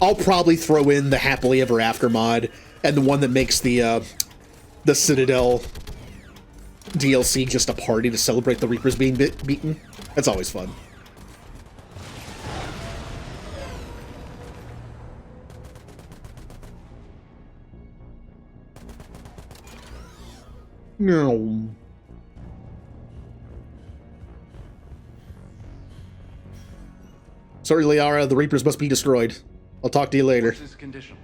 I'll probably throw in the Happily Ever After mod and the one that makes the Citadel DLC just a party to celebrate the Reapers being beaten. That's always fun. No. Sorry, Liara, the Reapers must be destroyed. I'll talk to you later. What's his condition?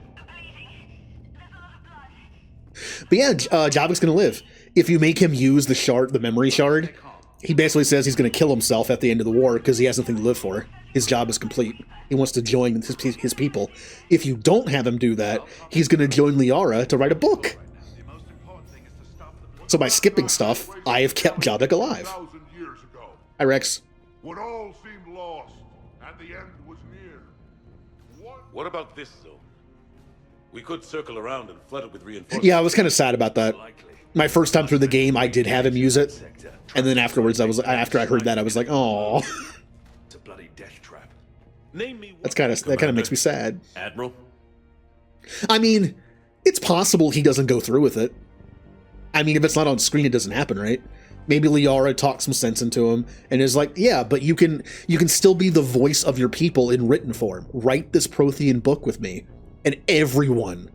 But yeah, Javik's gonna live. If you make him use the shard, the memory shard, he basically says he's gonna kill himself at the end of the war because he has nothing to live for. His job is complete. He wants to join his people. If you don't have him do that, he's gonna join Liara to write a book. So by skipping stuff, I have kept Javik alive. Hi, Rex. When all seemed lost and the end was near. What about this zone? We could circle around and flood it with reinforcements. Yeah, I was kind of sad about that. My first time through the game, I did have him use it, and then afterwards, after I heard that, I was like, "Oh." It's a bloody death trap. That kind of makes me sad. Admiral? I mean, it's possible he doesn't go through with it. I mean, if it's not on screen, it doesn't happen, right? Maybe Liara talks some sense into him and is like, yeah, but you can still be the voice of your people in written form. Write this Prothean book with me, and everyone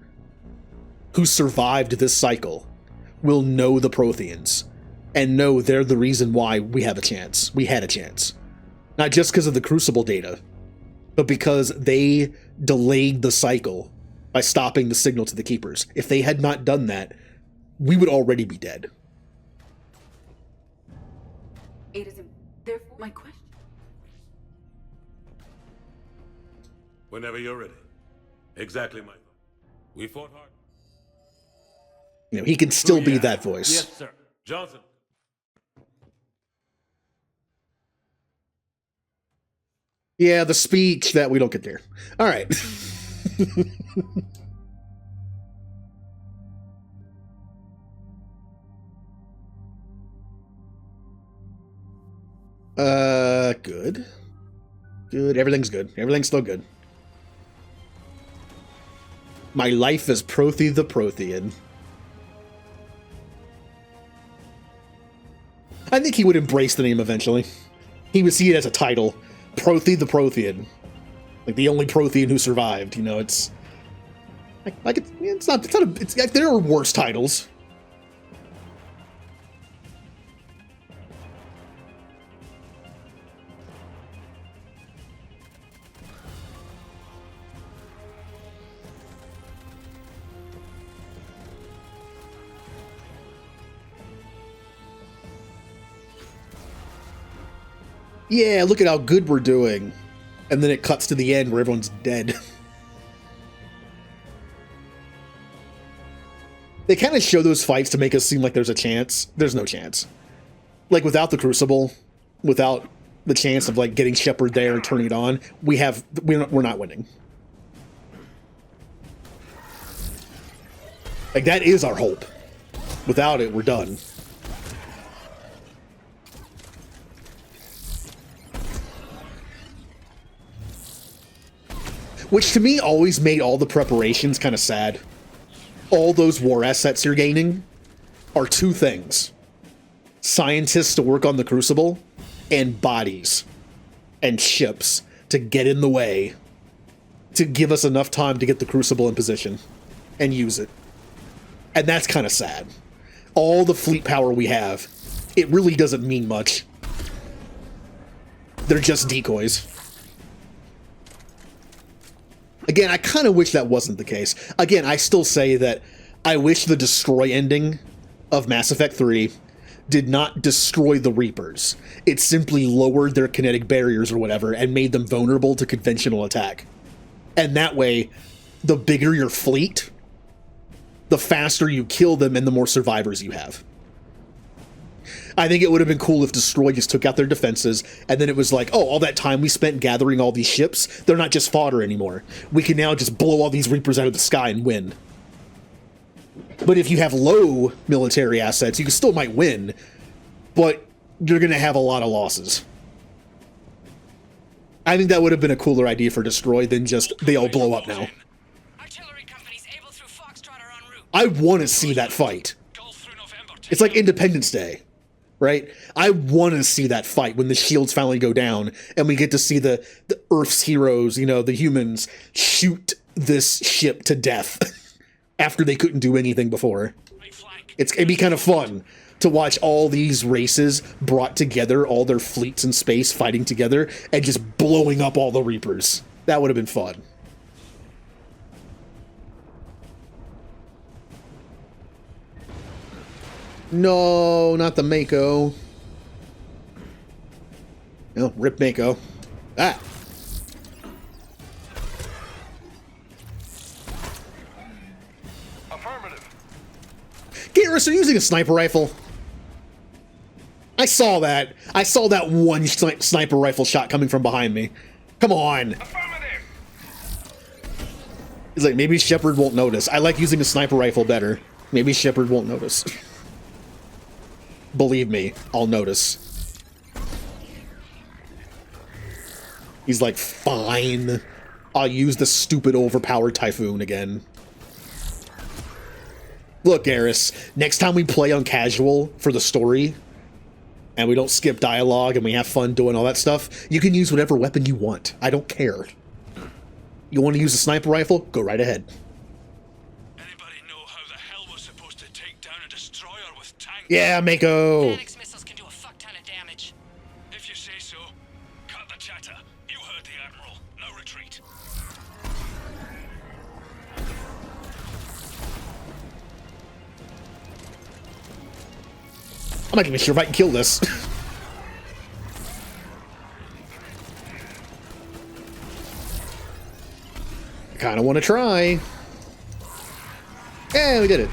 who survived this cycle will know the Protheans and know they're the reason why we have a chance. We had a chance. Not just because of the Crucible data, but because they delayed the cycle by stopping the signal to the Keepers. If they had not done that, we would already be dead. It is therefore my question. Whenever you're ready. Exactly, Michael. We fought hard. You know, he can still be that voice. Yes, sir. Johnson. Yeah, the speech that we don't get there. All right. Good. Good. Everything's good. Everything's still good. My life is Prothy the Prothean. I think he would embrace the name eventually. He would see it as a title. Prothy the Prothean. Like the only Prothean who survived, you know, it's like there are worse titles. Yeah, look at how good we're doing. And then it cuts to the end where everyone's dead. They kind of show those fights to make us seem like there's a chance. There's no chance. Like, without the Crucible, without the chance of, like, getting Shepard there and turning it on, we're not winning. Like, that is our hope. Without it, we're done. Which to me always made all the preparations kind of sad. All those war assets you're gaining are two things. Scientists to work on the Crucible, and bodies and ships to get in the way to give us enough time to get the Crucible in position and use it. And that's kind of sad. All the fleet power we have, it really doesn't mean much. They're just decoys. Again, I kind of wish that wasn't the case. Again, I still say that I wish the destroy ending of Mass Effect 3 did not destroy the Reapers. It simply lowered their kinetic barriers or whatever and made them vulnerable to conventional attack. And that way, the bigger your fleet, the faster you kill them and the more survivors you have. I think it would have been cool if Destroy just took out their defenses, and then it was like, oh, all that time we spent gathering all these ships, they're not just fodder anymore. We can now just blow all these Reapers out of the sky and win. But if you have low military assets, you still might win, but you're going to have a lot of losses. I think that would have been a cooler idea for Destroy than just, they all blow up now. I want to see that fight. It's like Independence Day. Right? I want to see that fight when the shields finally go down and we get to see the Earth's heroes, you know, the humans, shoot this ship to death after they couldn't do anything before. It'd be kind of fun to watch all these races brought together, all their fleets in space fighting together and just blowing up all the Reapers. That would have been fun. No, not the Mako. No, rip Mako. Ah. Affirmative. Garrus, are you using a sniper rifle? I saw that. I saw that one sniper rifle shot coming from behind me. Come on. Affirmative. He's like, maybe Shepard won't notice. I like using a sniper rifle better. Maybe Shepard won't notice. Believe me, I'll notice. He's like, fine. I'll use the stupid overpowered Typhoon again. Look, Garrus, next time we play on casual for the story, and we don't skip dialogue and we have fun doing all that stuff, you can use whatever weapon you want. I don't care. You want to use a sniper rifle? Go right ahead. Yeah, Mako! Phoenix missiles can do a fuck ton of damage. If you say so. Cut the chatter. You heard the Admiral. No retreat. I'm not even sure if I can kill this. I kind of want to try. Yeah, we did it.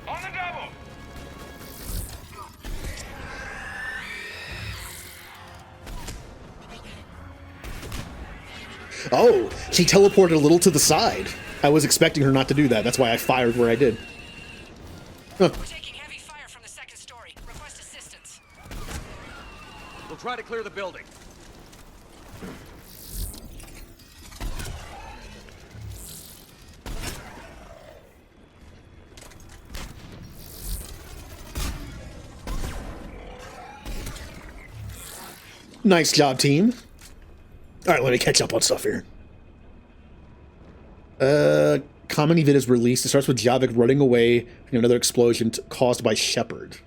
On the double! Oh, she teleported a little to the side. I was expecting her not to do that. That's why I fired where I did. Huh. We're taking heavy fire from the second story. Request assistance. We'll try to clear the building. Nice job, team. All right, let me catch up on stuff here. Common event is released. It starts with Javik running away from another explosion caused by Shepard.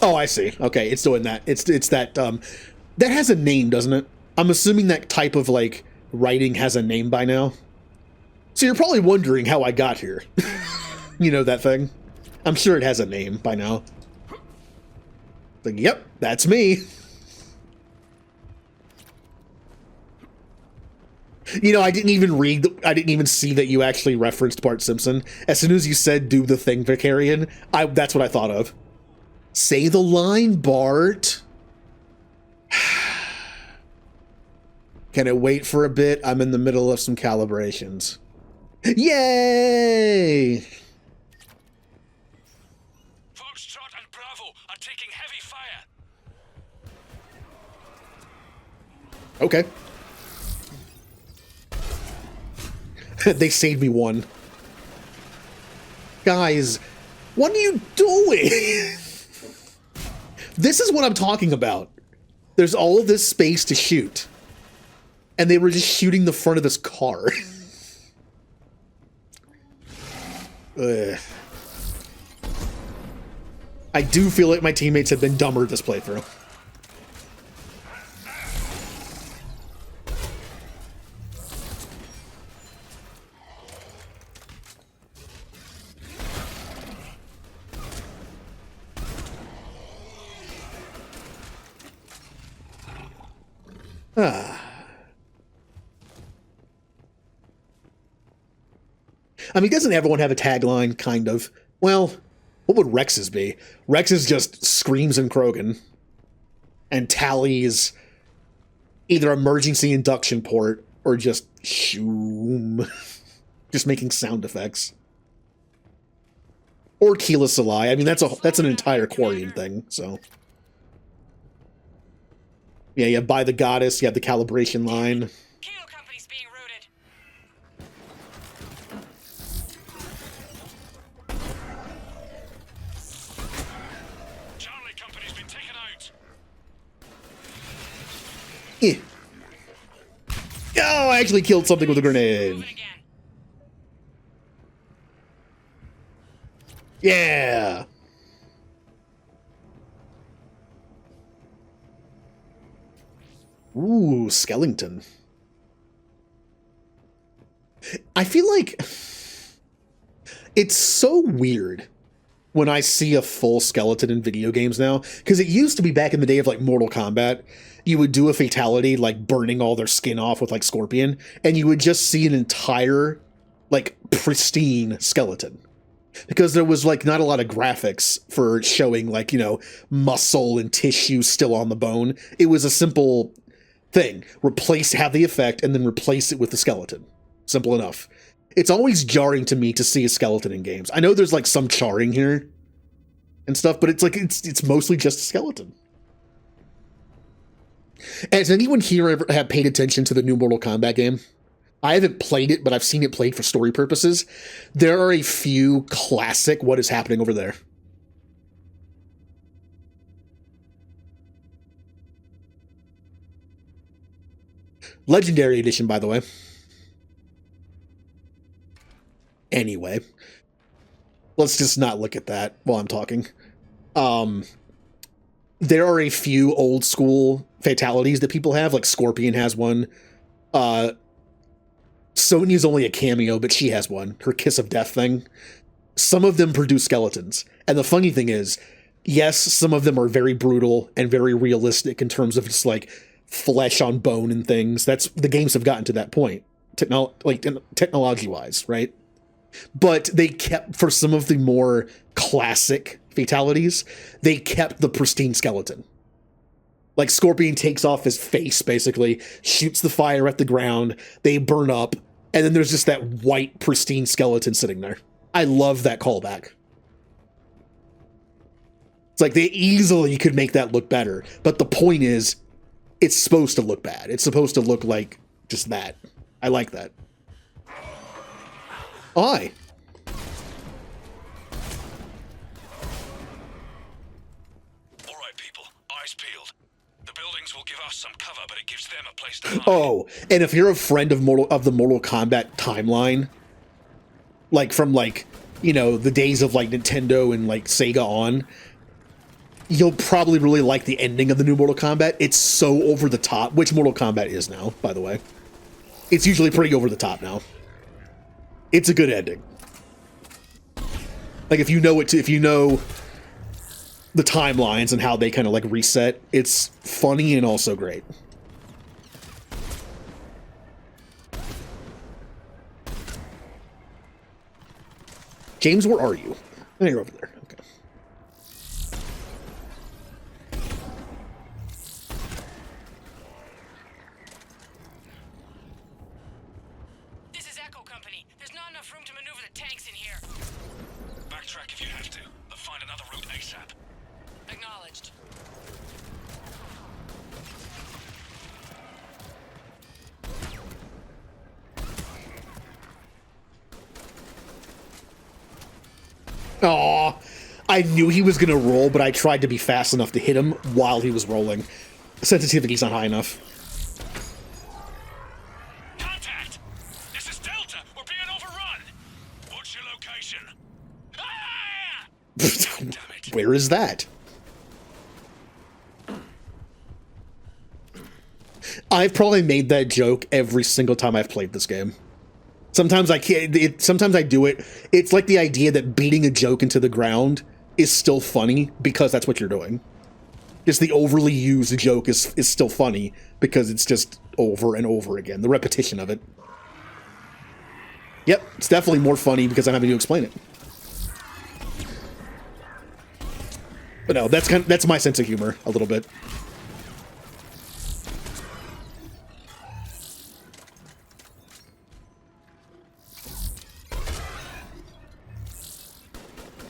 Oh, I see. Okay, it's doing that. It's that that has a name, doesn't it? I'm assuming that type of like writing has a name by now. So you're probably wondering how I got here. You know that thing? I'm sure it has a name by now. Like, yep, that's me. You know, I didn't even see that you actually referenced Bart Simpson. As soon as you said "do the thing, Vicarian," that's what I thought of. Say the line, Bart. Can I wait for a bit? I'm in the middle of some calibrations. Yay! Foxtrot and Bravo are taking heavy fire. Okay. They saved me one. Guys, what are you doing? This is what I'm talking about. There's all of this space to shoot. And they were just shooting the front of this car. Ugh. I do feel like my teammates have been dumber this playthrough. I mean, doesn't everyone have a tagline, kind of? Well, what would Rex's be? Rex's just screams and Krogan. And Tally's either emergency induction port or just shoom. Just making sound effects. Or Keela Salai. I mean, that's an entire Quarian thing, so. Yeah, you have By the Goddess, you have the calibration line. Eh. Oh, I actually killed something with a grenade. Yeah. Ooh, Skellington. I feel like it's so weird when I see a full skeleton in video games now, because it used to be back in the day of like Mortal Kombat, you would do a fatality like burning all their skin off with like Scorpion, and you would just see an entire like pristine skeleton. Because there was like not a lot of graphics for showing like, you know, muscle and tissue still on the bone. It was a simple thing. Have the effect and then replace it with the skeleton. Simple enough. It's always jarring to me to see a skeleton in games. I know there's like some charring here and stuff, but it's like it's mostly just a skeleton. Has anyone here ever have paid attention to the new Mortal Kombat game? I haven't played it, but I've seen it played for story purposes. There are a few classic what is happening over there. Legendary edition, by the way. Anyway, let's just not look at that while I'm talking. There are a few old school fatalities that people have, like Scorpion has one. Sonya's only a cameo, but she has one. Her Kiss of Death thing. Some of them produce skeletons. And the funny thing is, yes, some of them are very brutal and very realistic in terms of just like flesh on bone and things. That's the games have gotten to that point, technology-wise, right? But they kept, for some of the more classic fatalities, they kept the pristine skeleton. Like Scorpion takes off his face, basically, shoots the fire at the ground, they burn up, and then there's just that white, pristine skeleton sitting there. I love that callback. It's like they easily could make that look better, but the point is, it's supposed to look bad. It's supposed to look like just that. I like that. Hi. Some cover, but it gives them a place to hide. Oh, and if you're a friend of the Mortal Kombat timeline, like from like, you know, the days of like Nintendo and like Sega on, you'll probably really like the ending of the new Mortal Kombat. It's so over the top, which Mortal Kombat is now, by the way. It's usually pretty over the top now. It's a good ending. Like if you know the timelines and how they kind of like reset, it's funny and also great. James, where are you? Oh, you're over there. Okay. This is Echo Company. There's not enough room to maneuver the tanks in here. Backtrack if you have to, but find another route ASAP. Acknowledged. Aw, I knew he was gonna roll, but I tried to be fast enough to hit him while he was rolling. Sensitivity's not high enough. Contact! This is Delta! We're being overrun! What's your location? Ah! Damn it. Where is that? I've probably made that joke every single time I've played this game. Sometimes I can't. Sometimes I do it. It's like the idea that beating a joke into the ground is still funny because that's what you're doing. Just the overly used joke is still funny because it's just over and over again. The repetition of it. Yep, it's definitely more funny because I'm having to explain it. But no, that's my sense of humor a little bit.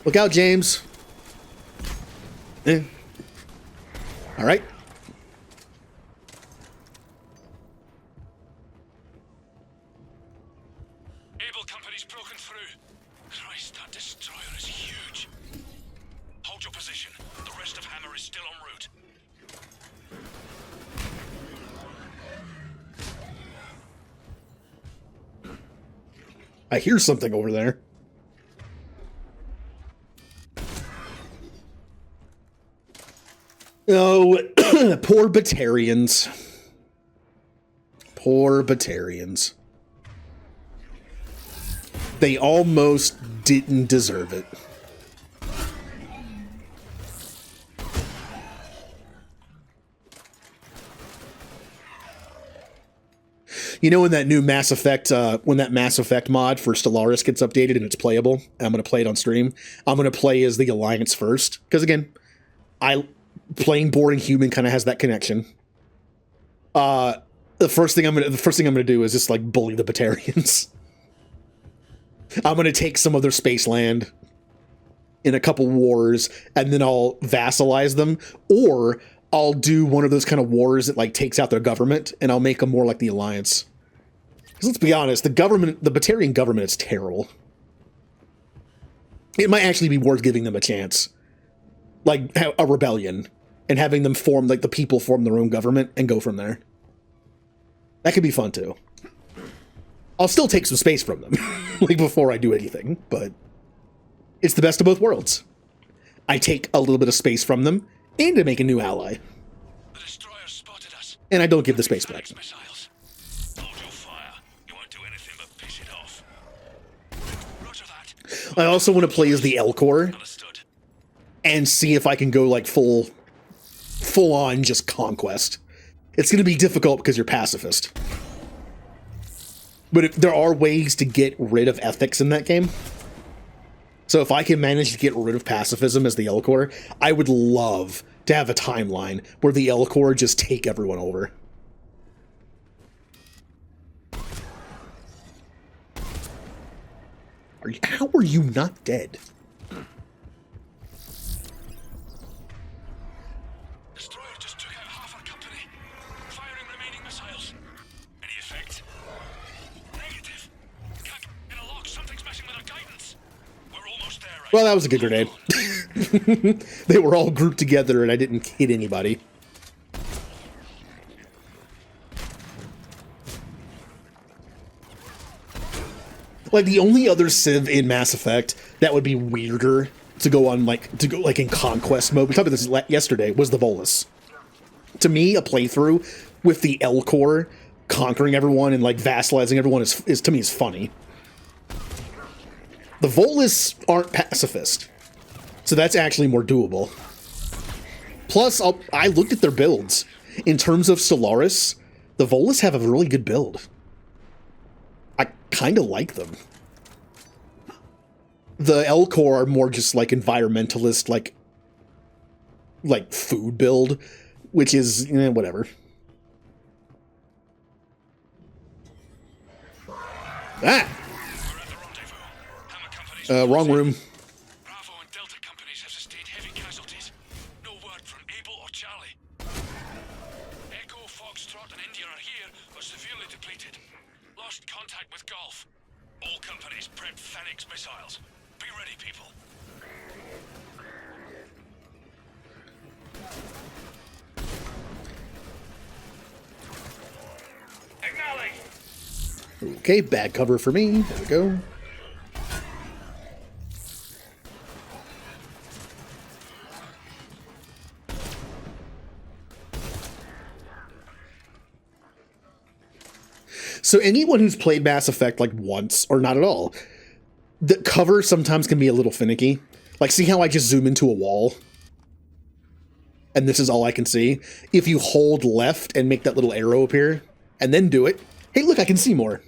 Look out, James. All right. Able Company's broken through. Christ, that destroyer is huge. Hold your position. The rest of Hammer is still en route. I hear something over there. Oh, poor Batarians. Poor Batarians. They almost didn't deserve it. You know, when that new Mass Effect, when that Mass Effect mod for Stellaris gets updated and it's playable, I'm going to play it on stream. I'm going to play as the Alliance first. Because again, playing boring human kind of has that connection. The first thing I'm gonna do is just like bully the Batarians. I'm gonna take some of their space land in a couple wars, and then I'll vassalize them, or I'll do one of those kind of wars that like takes out their government, and I'll make them more like the Alliance. Because let's be honest, the Batarian government is terrible. It might actually be worth giving them a chance, like a rebellion. And having them form, like the people form their own government and go from there. That could be fun too. I'll still take some space from them, like before I do anything, but it's the best of both worlds. I take a little bit of space from them, and I make a new ally. The destroyer spotted us. And I don't give the space back. Missiles. Hold your fire. You won't do anything but piss it off. Roger that. I also want to play as the L-Core and see if I can go like full on just conquest. It's going to be difficult because you're pacifist. But there are ways to get rid of ethics in that game. So if I can manage to get rid of pacifism as the L-Core, I would love to have a timeline where the L-Core just take everyone over. How are you not dead? Destroyer just took out half our company. Firing remaining missiles. Any effect? Negative. Can't get a lock. Something's messing with our guidance. We're almost there, right? Well, that was a good grenade. They were all grouped together and I didn't hit anybody. Like, the only other Civ in Mass Effect that would be weirder to go on, like, in Conquest mode, we talked about this yesterday, was the Volus. To me, a playthrough with the L-Core conquering everyone and, like, vassalizing everyone is to me, is funny. The Volus aren't pacifist, so that's actually more doable. Plus, I looked at their builds. In terms of Stellaris, the Volus have a really good build. I kind of like them. The L-Core are more just like environmentalist, like food build, which is, whatever. Ah! Wrong room. Bravo and Delta companies have sustained heavy casualties. No word from Able or Charlie. Echo, Foxtrot, and India are here, but severely depleted. Lost contact with Golf. All companies prep Phoenix missiles. Be ready, people. Acknowledge. Okay, bad cover for me. There we go. So anyone who's played Mass Effect like once or not at all, the cover sometimes can be a little finicky. Like, see how I just zoom into a wall? And this is all I can see? If you hold left and make that little arrow appear, and then do it, hey look, I can see more.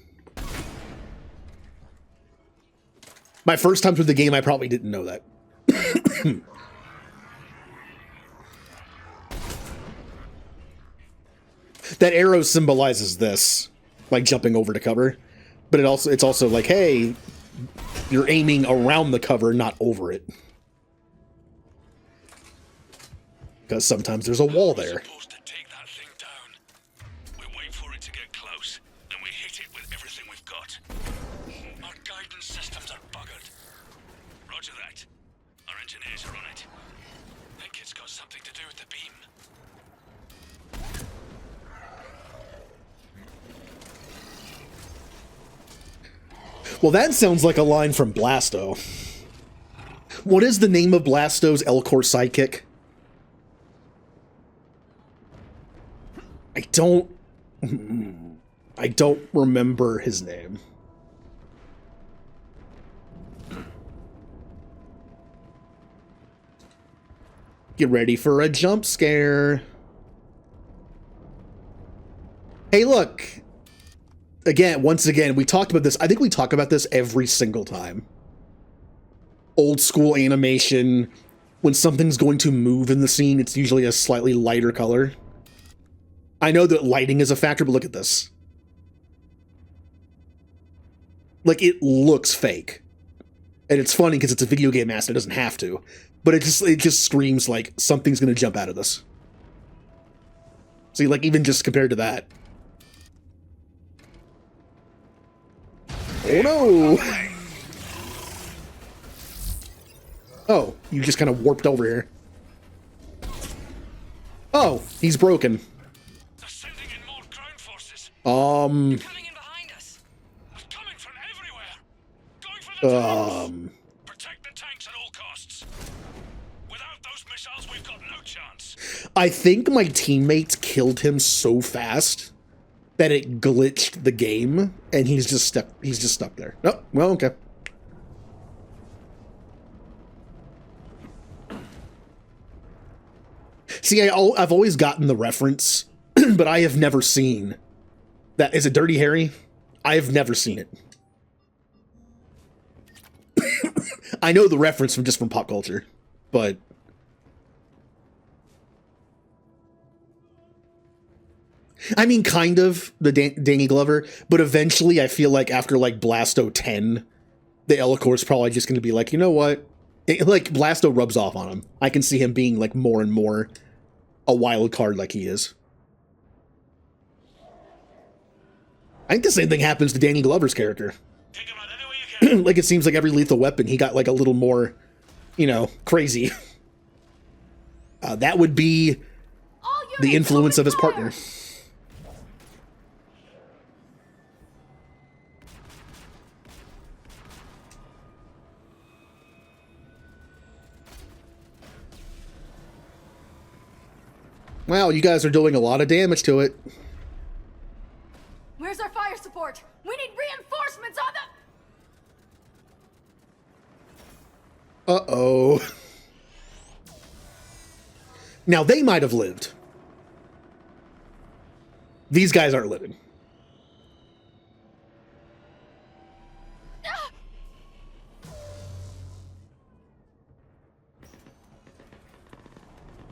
My first time through the game, I probably didn't know that. That arrow symbolizes this. Like jumping over to cover, but it's also like, hey, you're aiming around the cover, not over it, because sometimes there's a wall there. We wait for it to get close, then we hit it with everything we've got. Our guidance systems are buggered. Roger that. Our engineers are on it. Think it's got something to do with the beam. Well, that sounds like a line from Blasto. What is the name of Blasto's L-Core sidekick? I don't remember his name. Get ready for a jump scare. Hey, look. Once again, we talked about this. I think we talk about this every single time. Old school animation. When something's going to move in the scene, it's usually a slightly lighter color. I know that lighting is a factor, but look at this. Like, it looks fake. And it's funny because it's a video game asset, it doesn't have to. But it just screams like something's going to jump out of this. See, like, even just compared to that. Oh no! Oh, you just kind of warped over here. Oh, he's broken. Coming in behind us. Coming from everywhere. Going for the tanks. Protect the tanks at all costs. Without those missiles, we've got no chance. I think my teammates killed him so fast that it glitched the game, and he's just stuck there. Oh, well, okay. See, I've always gotten the reference, but I have never seen that. Is it Dirty Harry? I have never seen it. I know the reference from pop culture, but I mean, kind of the Danny Glover, but eventually I feel like after like Blasto 10, the Elicor's probably just going to be like, you know what? Like Blasto rubs off on him. I can see him being like more and more a wild card like he is. I think the same thing happens to Danny Glover's character. Like it seems like every Lethal Weapon, he got like a little more, you know, crazy. That would be the influence of his partner. Wow, you guys are doing a lot of damage to it. Where's our fire support? We need reinforcements on the... Uh-oh. Now, they might have lived. These guys aren't living.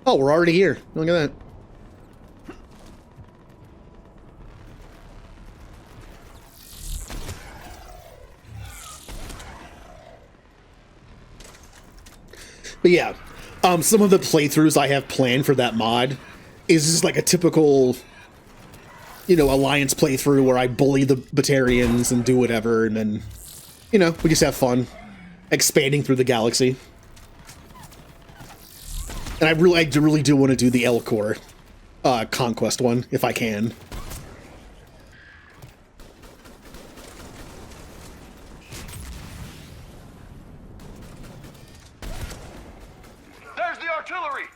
Oh, we're already here. Look at that. But yeah, some of the playthroughs I have planned for that mod is just like a typical, you know, Alliance playthrough where I bully the Batarians and do whatever, and then, you know, we just have fun expanding through the galaxy. And I really do want to do the Elcor Conquest one, if I can. There's the artillery!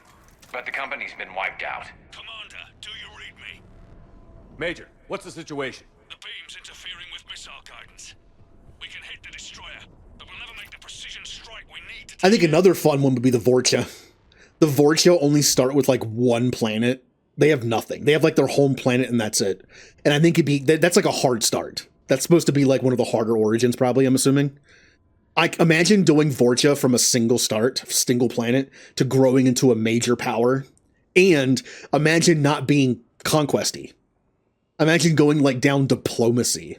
But the company's been wiped out. Commander, do you read me? Major, what's the situation? The beam's interfering with missile guidance. We can hit the destroyer, but we'll never make the precision strike we need to... I think another fun one would be the Vorcha. The Vorcha only start with like one planet. They have nothing. They have like their home planet and that's it. And I think that's like a hard start. That's supposed to be like one of the harder origins probably, I'm assuming. I imagine doing Vorcha from a single planet, to growing into a major power. And imagine not being conquesty. Imagine going like down diplomacy.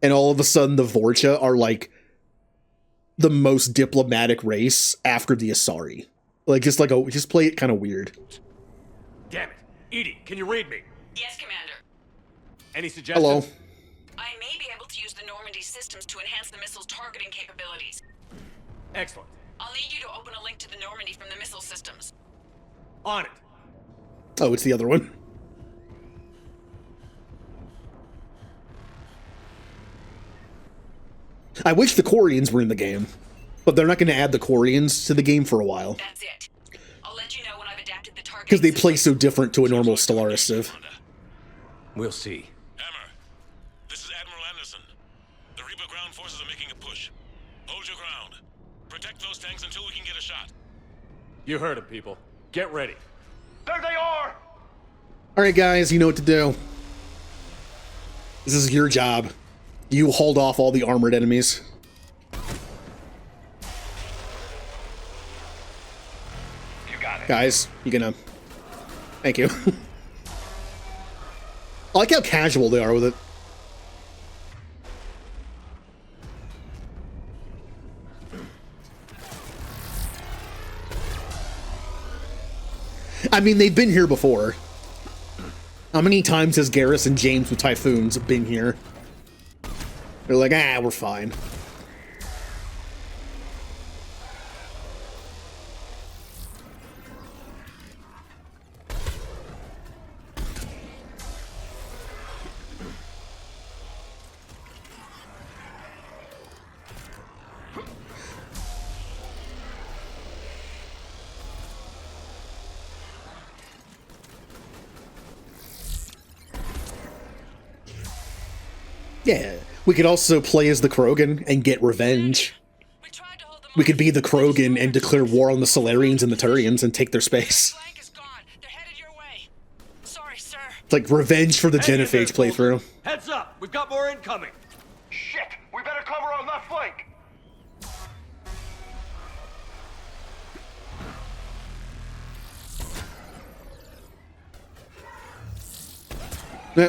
And all of a sudden the Vorcha are like the most diplomatic race after the Asari. Like, just play it kind of weird. Damn it. Edie, can you read me? Yes, Commander. Any suggestions? Hello. I may be able to use the Normandy systems to enhance the missile's targeting capabilities. Excellent. I'll need you to open a link to the Normandy from the missile systems. On it. Oh, it's the other one. I wish the Quarians were in the game, but they're not going to add the Quarians to the game for a while. That's it. I'll let you know when I've adapted the target. Because they play so different to a normal Stellaris Civ. We'll see. Hammer, this is Admiral Anderson. The Reaper ground forces are making a push. Hold your ground. Protect those tanks until we can get a shot. You heard him, people. Get ready. There they are! Alright guys, you know what to do. This is your job. You hold off all the armored enemies. You got it. Guys, you gonna... Thank you. I like how casual they are with it. I mean, they've been here before. How many times has Garrus and James with Typhoons been here? They're like, ah, we're fine. Yeah, we could also play as the Krogan and get revenge. We could be the Krogan and declare war on the Solarians and the Turians and take their space. It's like revenge for the Genophage playthrough. Heads up, we've got more incoming. Shit! We better cover our left flank!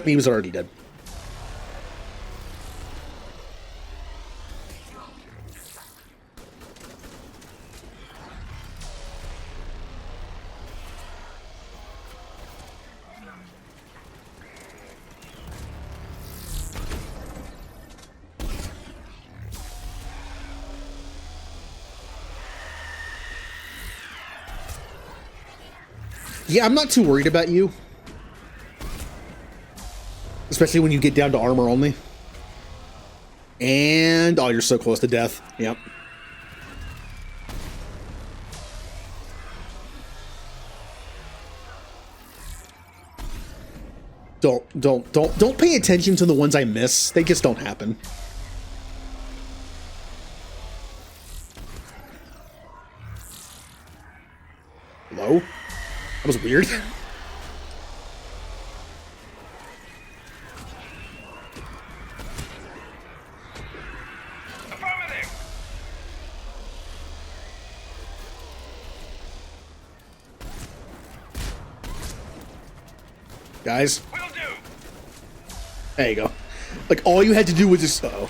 He was already dead. Yeah, I'm not too worried about you. Especially when you get down to armor only. And, oh, you're so close to death. Yep. Don't pay attention to the ones I miss. They just don't happen. Hello? That was weird. Guys. There you go. Like, all you had to do was just... Uh-oh.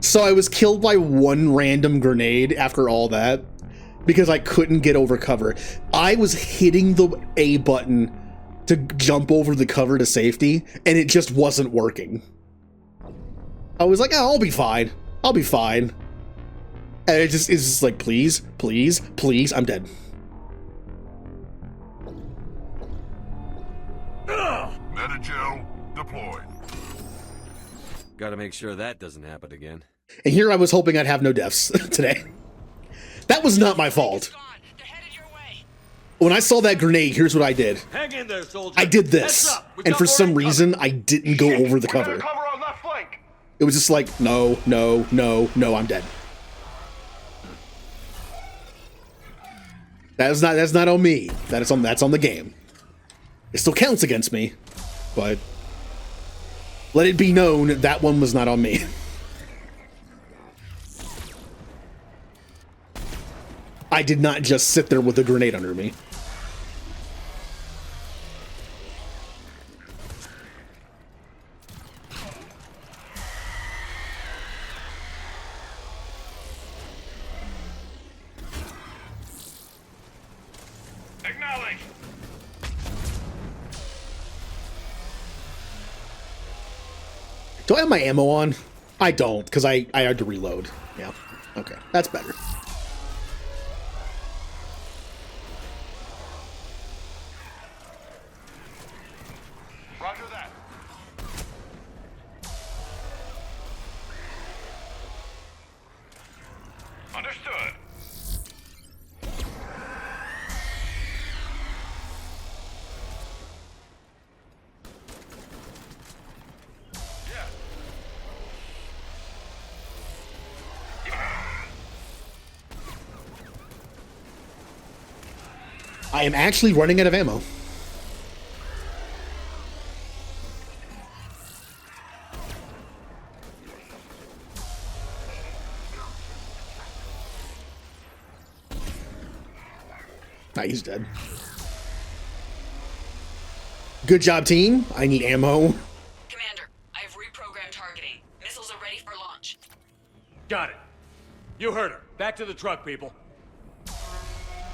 So I was killed by one random grenade after all that because I couldn't get over cover. I was hitting the A button to jump over the cover to safety, and it just wasn't working. I was like, oh, I'll be fine. I'll be fine. And it's just like, please, please, please, I'm dead. Metagel deployed. Gotta make sure that doesn't happen again. And here I was hoping I'd have no deaths today. That was not my fault. When I saw that grenade, here's what I did. Hang in there, soldier. I did this, and for some reason, I didn't go over the cover. It was just like, no, no, no, no, I'm dead. That's not on me. That's on the game. It still counts against me, but let it be known that one was not on me. I did not just sit there with a grenade under me. Acknowledge. Do I have my ammo on? I don't, because I had to reload. Yeah. Okay. That's better. Roger that. Understood. I am actually running out of ammo. Ah, he's dead. Good job, team. I need ammo. Commander, I have reprogrammed targeting. Missiles are ready for launch. Got it. You heard her. Back to the truck, people.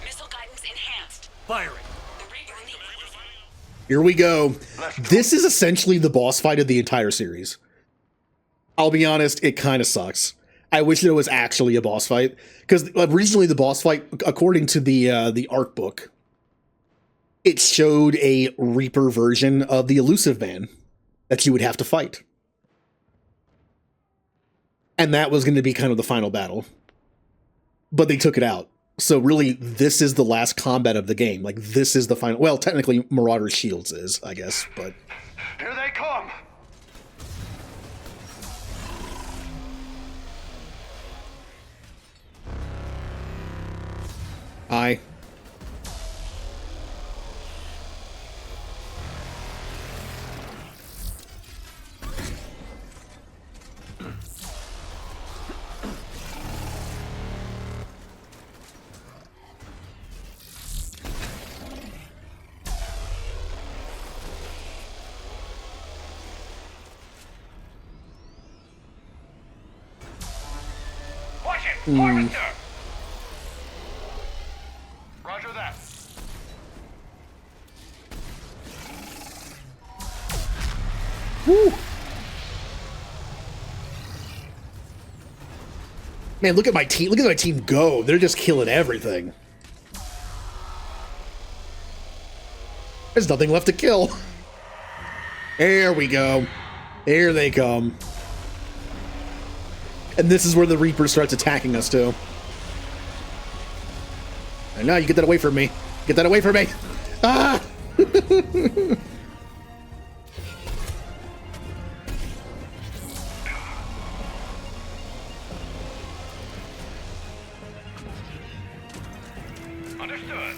Missile guidance enhanced. Firing. Here we go. This is essentially the boss fight of the entire series. I'll be honest, it kind of sucks. I wish there was actually a boss fight, because originally the boss fight, according to the art book, it showed a Reaper version of the Elusive Man that you would have to fight. And that was going to be kind of the final battle. But they took it out. So really, this is the last combat of the game. Like, this is the final... Well, technically, Marauder's Shields is, I guess, but... Here they come! Aye. Watch it! Harvester! Roger that. Woo! Man, look at my team. Look at my team go. They're just killing everything. There's nothing left to kill. There we go. Here they come. And this is where the Reaper starts attacking us, too. And now you get that away from me. Get that away from me. Ah! Understood.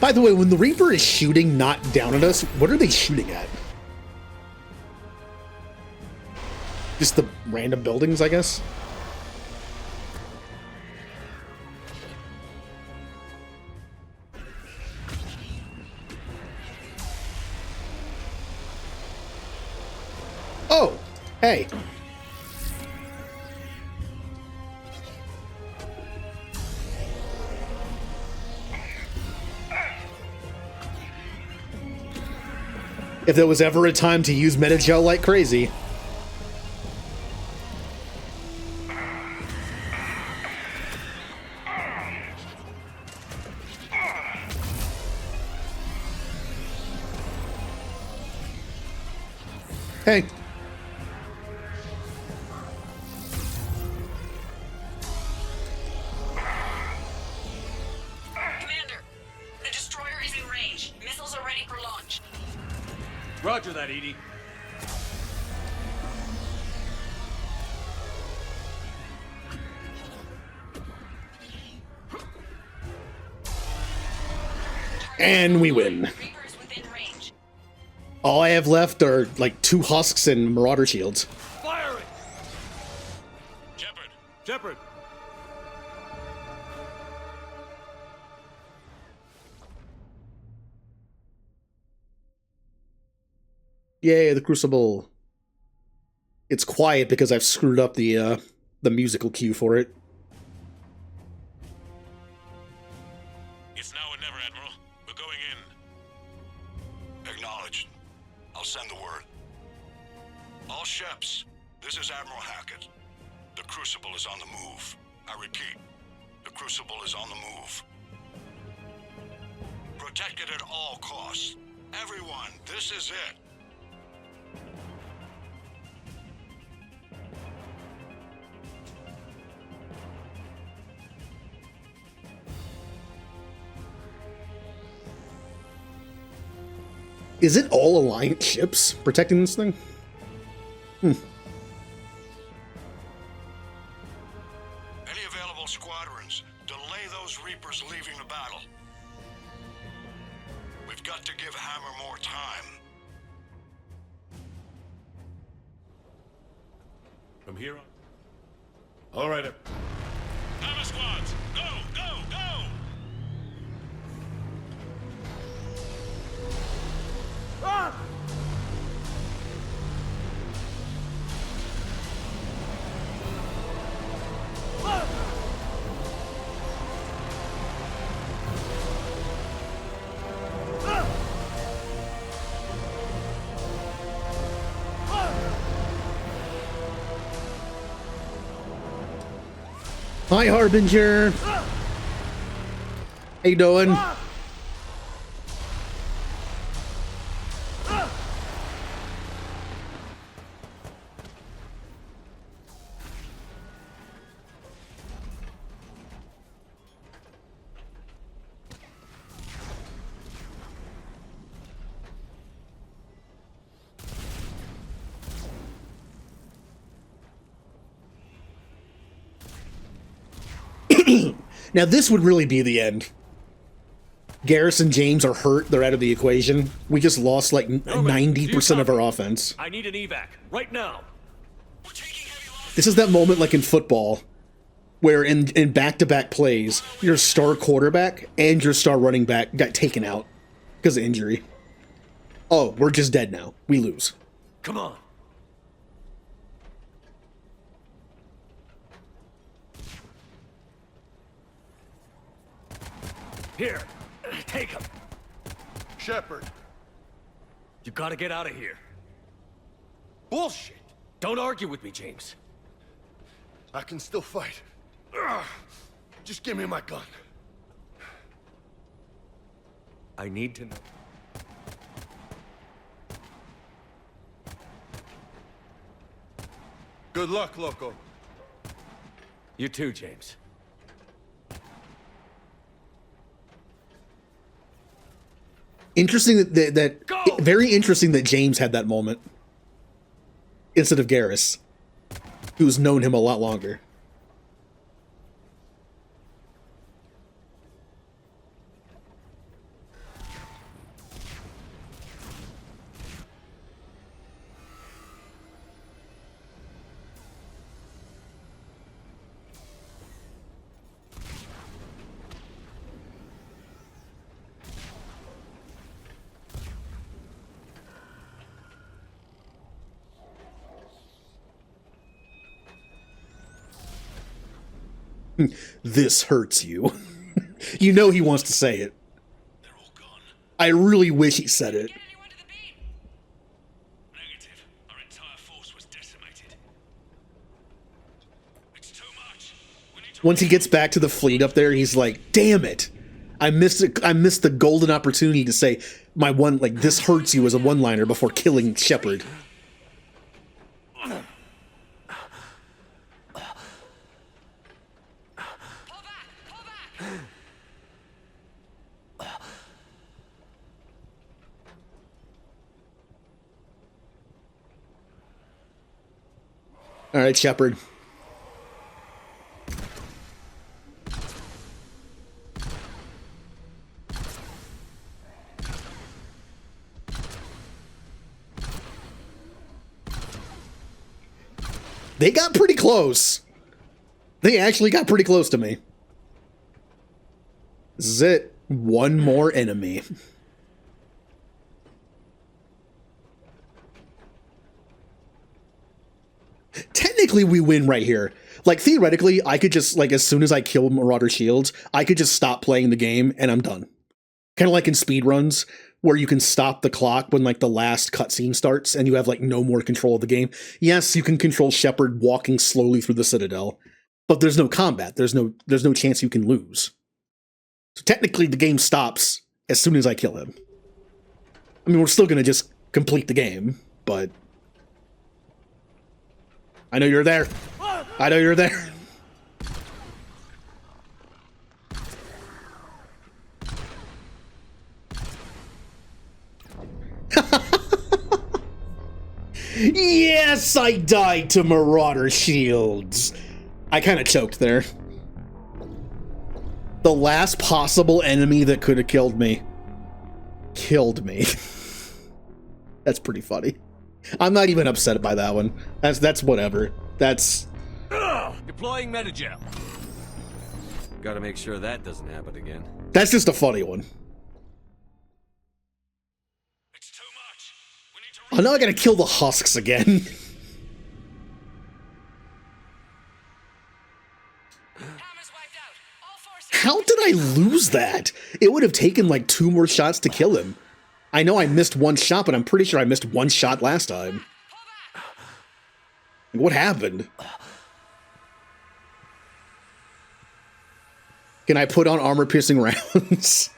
By the way, when the Reaper is shooting not down at us, what are they shooting at? Just the random buildings, I guess? Oh, hey. If there was ever a time to use Metagel like crazy. Hey. Commander, the destroyer is in range. Missiles are ready for launch. Roger that, Edie. And we win. All I have left are like 2 husks and Marauder shields. Firing! Shepard! Shepard! Yay, the Crucible. It's quiet because I've screwed up the musical cue for it. It's now or never, Admiral. We're going in. Acknowledged. I'll send the word. All ships, this is Admiral Hackett. The Crucible is on the move. I repeat, the Crucible is on the move. Protect it at all costs. Everyone, this is it. Is it all Alliance ships protecting this thing? Any available squadrons, delay those Reapers leaving the battle. We've got to give Hammer more time. From here on. All right. Hammer squads! Go! Go! Go! Ah! Hi, Harbinger. How you doing? Now this would really be the end. Garrus and James are hurt. They're out of the equation. We just lost like 90% of our offense. I need an evac right now. This is that moment like in football where in back-to-back plays, your star quarterback and your star running back got taken out because of injury. Oh, we're just dead now. We lose. Come on. Here, take him. Shepard. You gotta get out of here. Bullshit. Don't argue with me, James. I can still fight. Ugh. Just give me my gun. I need to know. Good luck, Loco. You too, James. Interesting very interesting that James had that moment instead of Garrus, who's known him a lot longer. This hurts you. You know he wants to say it. I really wish he said it. Negative. Our entire force was decimated. It's too much. We need to Once he gets back to the fleet up there, he's like, damn it. I missed it. I missed the golden opportunity to say my one, like, this hurts you as a one-liner before killing Shepard. All right, Shepard. They got pretty close. They actually got pretty close to me. This is it. One more enemy. Technically, we win right here. Like, theoretically, I could just, like, as soon as I kill Marauder Shields, I could just stop playing the game, and I'm done. Kind of like in speedruns, where you can stop the clock when, like, the last cutscene starts, and you have, like, no more control of the game. Yes, you can control Shepard walking slowly through the Citadel, but there's no combat. There's no chance you can lose. So technically, the game stops as soon as I kill him. I mean, we're still gonna just complete the game, but... I know you're there. I know you're there. Yes, I died to Marauder Shields. I kind of choked there. The last possible enemy that could have killed me. Killed me. That's pretty funny. I'm not even upset by that one. That's whatever. That's... Deploying Metagel. Gotta make sure that doesn't happen again. That's just a funny one. Oh, now I gotta kill the husks again. How did I lose that? It would have taken like 2 more shots to kill him. I know I missed 1 shot, but I'm pretty sure I missed 1 shot last time. What happened? Can I put on armor-piercing rounds?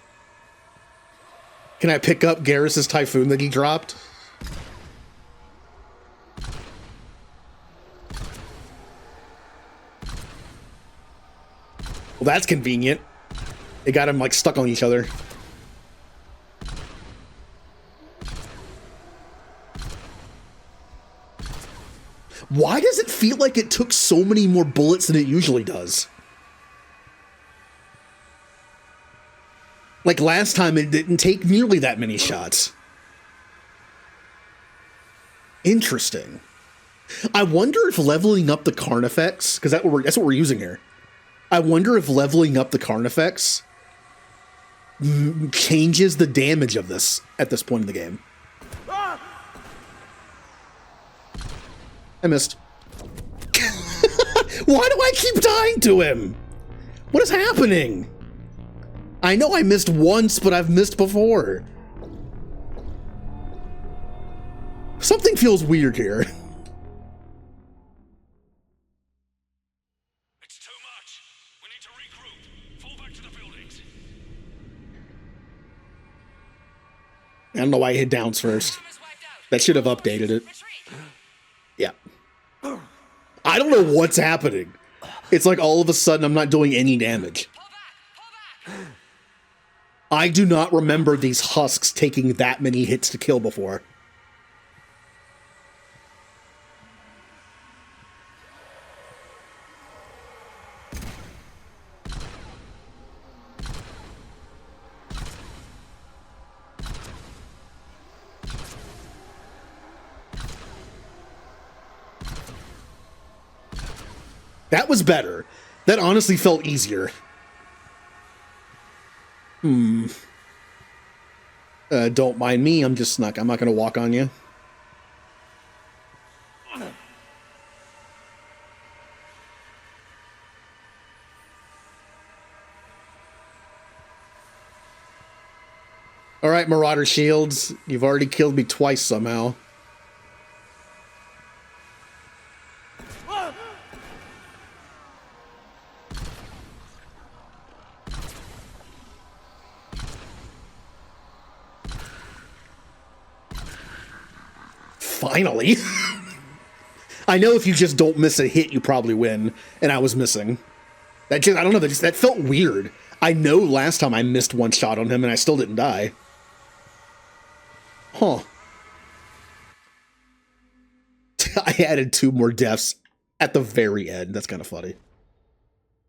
Can I pick up Garrus's Typhoon that he dropped? Well, that's convenient. It got him, like, stuck on each other. Why does it feel like it took so many more bullets than it usually does? Like last time, it didn't take nearly that many shots. Interesting. I wonder if leveling up the Carnifex, because that's what we're using here. I wonder if leveling up the Carnifex changes the damage of this at this point in the game. I missed. Why do I keep dying to him? What is happening? I know I missed once, but I've missed before. Something feels weird here. It's too much. We need to regroup. Fall back to the buildings. I don't know why I hit downs first. That should have updated it. Yeah. I don't know what's happening. It's like all of a sudden I'm not doing any damage. I do not remember these husks taking that many hits to kill before. That was better. That honestly felt easier. Don't mind me. I'm not going to walk on you. All right, Marauder Shields. You've already killed me twice somehow. Finally. I know if you just don't miss a hit, you probably win, and I was missing. I don't know, that felt weird. I know last time I missed one shot on him and I still didn't die. Huh. I added 2 more deaths at the very end. That's kind of funny.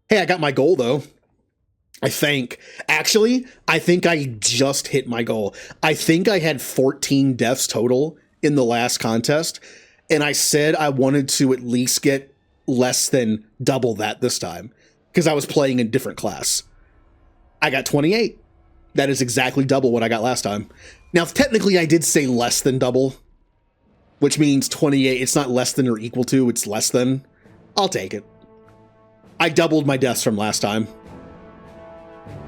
Hey, I got my goal, though. I think. Actually, I think I just hit my goal. I think I had 14 deaths total in the last contest, and I said I wanted to at least get less than double that this time, because I was playing a different class. I got 28. That is exactly double what I got last time. Now, technically, I did say less than double, which means 28. It's not less than or equal to, it's less than. I'll take it. I doubled my deaths from last time.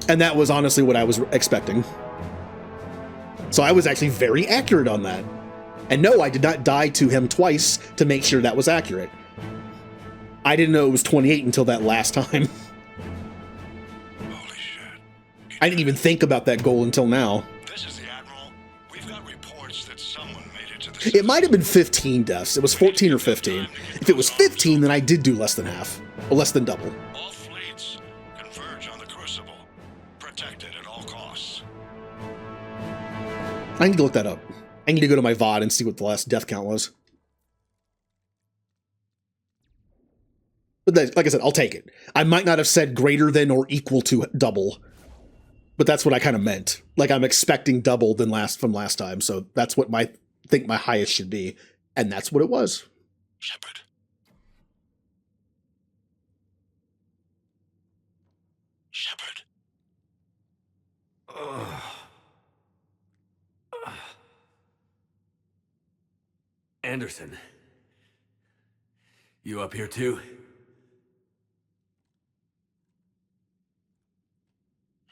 And that was honestly what I was expecting. So I was actually very accurate on that. And no, I did not die to him twice to make sure that was accurate. I didn't know it was 28 until that last time. Holy shit. I didn't even think about that goal until now. This is the Admiral. We've got reports that someone made it to the system. It might have been 15 deaths. It was 14 or 15. If it was 15, then I did do less than half. Or less than double. All fleets converge on the Crucible. Protected at all costs. I need to look that up. I need to go to my VOD and see what the last death count was. But like I said, I'll take it. I might not have said greater than or equal to double, but that's what I kind of meant. Like I'm expecting double than from last time, so that's what I think my highest should be, and that's what it was. Shepard. Shepard. Anderson. You up here too?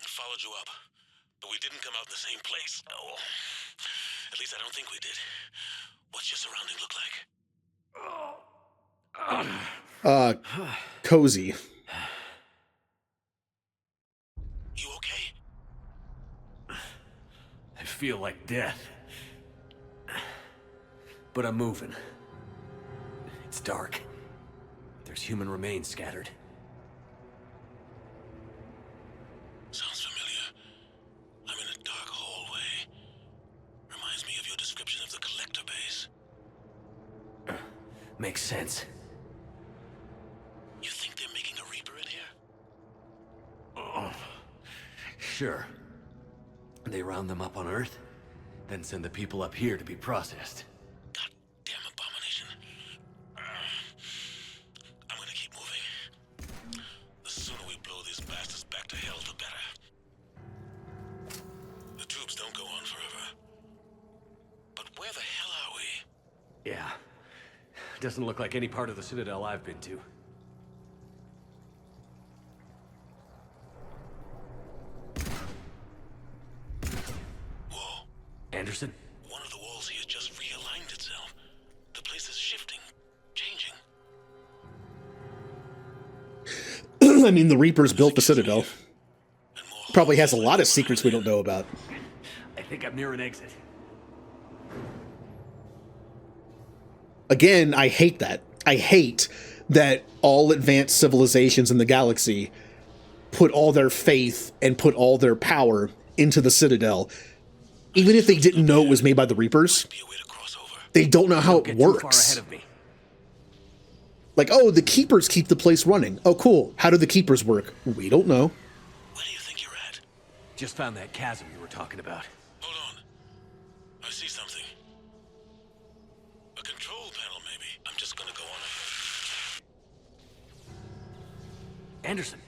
Followed you up, but we didn't come out in the same place. Oh, at least I don't think we did. What's your surrounding look like? Cozy. feel like death. But I'm moving. It's dark. There's human remains scattered. Sounds familiar. I'm in a dark hallway. Reminds me of your description of the collector base. Makes sense. You think they're making a Reaper in here? Sure. They round them up on Earth, then send the people up here to be processed. Damn abomination. I'm gonna keep moving. The sooner we blow these bastards back to hell, the better. The tubes don't go on forever. But where the hell are we? Yeah. Doesn't look like any part of the Citadel I've been to. Whoa. Anderson? One of the walls here just realigned itself. The place is shifting, changing. I mean, the Reapers built the Citadel. Probably has a lot of secrets we don't know about. I think I'm near an exit. Again, I hate that. I hate that all advanced civilizations in the galaxy put all their faith and put all their power into the Citadel. Even if they didn't know it was made by the Reapers, they don't know how it works. Like, oh, the Keepers keep the place running. Oh, cool. How do the Keepers work? We don't know. Where do you think you're at? Just found that chasm you were talking about. Hold on. I see something. A control panel, maybe. I'm just gonna go on ahead. Anderson.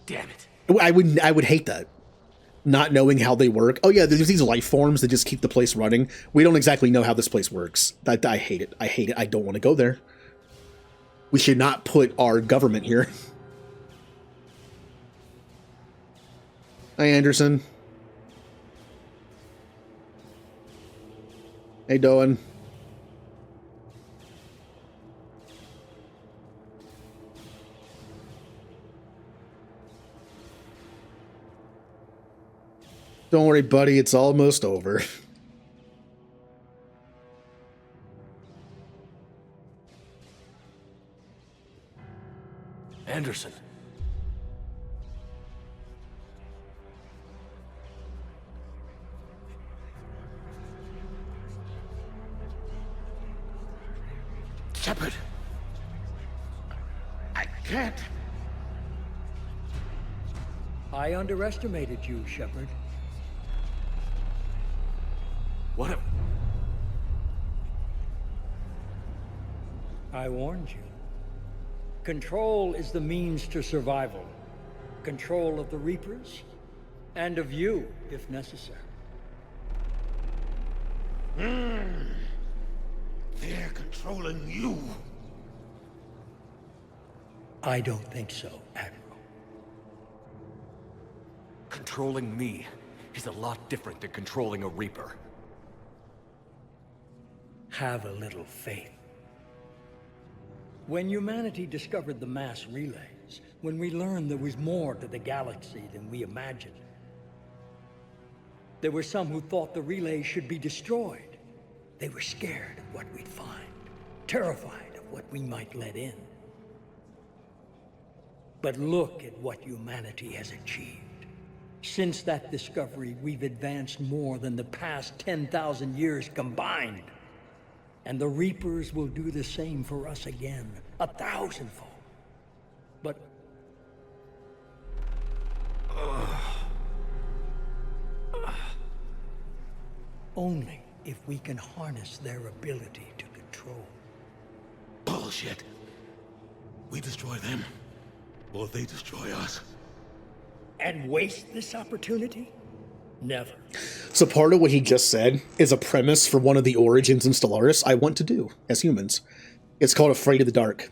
Damn it. I would hate that. Not knowing how they work. Oh yeah, there's these life forms that just keep the place running. We don't exactly know how this place works. I hate it. I hate it. I don't want to go there. We should not put our government here. Hi, Anderson. Hey, doing? Don't worry, buddy. It's almost over. Anderson. Shepard. I can't. I underestimated you, Shepard. What a... I warned you. Control is the means to survival. Control of the Reapers, and of you, if necessary. They're controlling you. I don't think so, Admiral. Controlling me is a lot different than controlling a Reaper. Have a little faith. When humanity discovered the mass relays, when we learned there was more to the galaxy than we imagined, there were some who thought the relays should be destroyed. They were scared of what we'd find, terrified of what we might let in. But look at what humanity has achieved. Since that discovery, we've advanced more than the past 10,000 years combined. And the Reapers will do the same for us again, 1,000-fold. But... only if we can harness their ability to control. Bullshit. We destroy them, or they destroy us. And waste this opportunity? Never. So part of what he just said is a premise for one of the origins in Stellaris I want to do as humans. It's called Afraid of the Dark.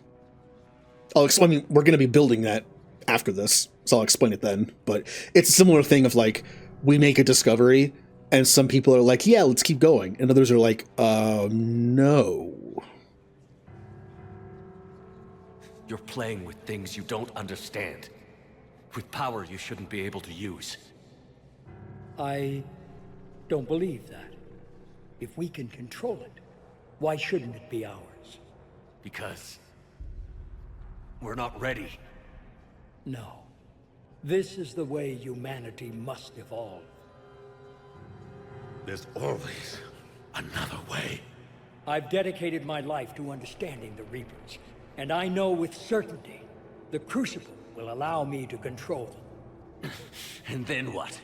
I'll explain. I mean, we're going to be building that after this, so I'll explain it then. But it's a similar thing of like, we make a discovery, and some people are like, yeah, let's keep going. And others are like, no. You're playing with things you don't understand. With power you shouldn't be able to use. I don't believe that. If we can control it, why shouldn't it be ours? Because we're not ready. No. This is the way humanity must evolve. There's always another way. I've dedicated my life to understanding the Reapers, and I know with certainty the Crucible will allow me to control them. And then what?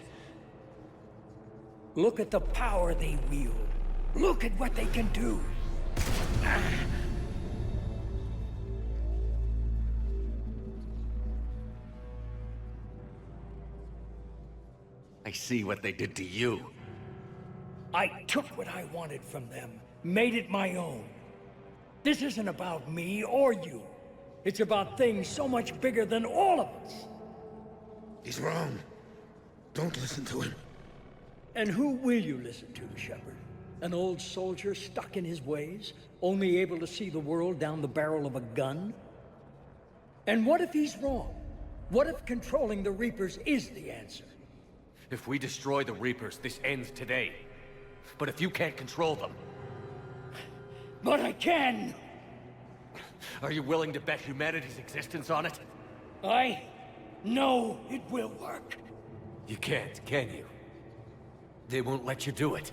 Look at the power they wield. Look at what they can do. I see what they did to you. I took what I wanted from them, made it my own. This isn't about me or you. It's about things so much bigger than all of us. He's wrong. Don't listen to him. And who will you listen to, Shepard? An old soldier stuck in his ways, only able to see the world down the barrel of a gun? And what if he's wrong? What if controlling the Reapers is the answer? If we destroy the Reapers, this ends today. But if you can't control them... But I can! Are you willing to bet humanity's existence on it? I know it will work. You can't, can you? They won't let you do it.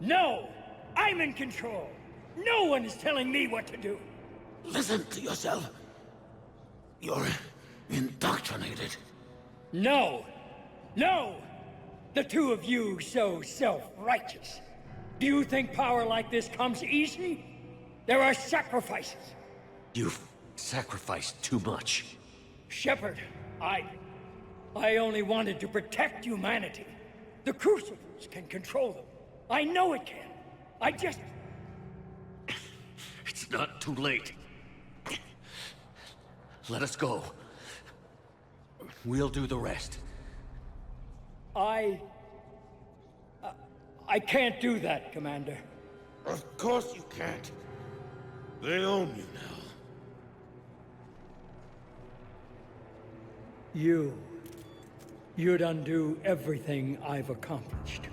No! I'm in control! No one is telling me what to do! Listen to yourself. You're indoctrinated. No! No! The two of you so self-righteous. Do you think power like this comes easy? There are sacrifices. You've sacrificed too much. Shepard, I only wanted to protect humanity. The Crucibles can control them. I know it can. I just... It's not too late. Let us go. We'll do the rest. I can't do that, Commander. Of course you can't. They own you now. You'd undo everything I've accomplished.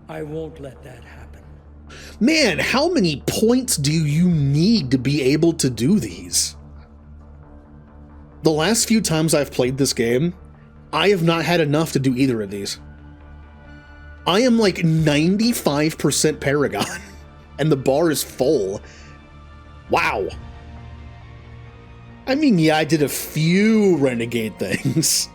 I won't let that happen. Man, how many points do you need to be able to do these? The last few times I've played this game, I have not had enough to do either of these. I am like 95% Paragon, and the bar is full. Wow. I mean, yeah, I did a few Renegade things.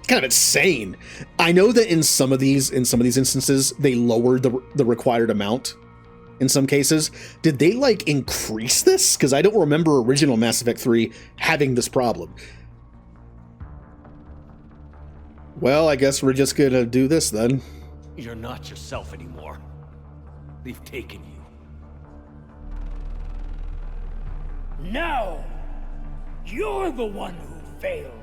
Kind of insane. I know that in some of these instances, they lowered the required amount in some cases. Did they, like, increase this? Because I don't remember original Mass Effect 3 having this problem. Well, I guess we're just gonna do this then. You're not yourself anymore. They've taken you. No! You're the one who failed.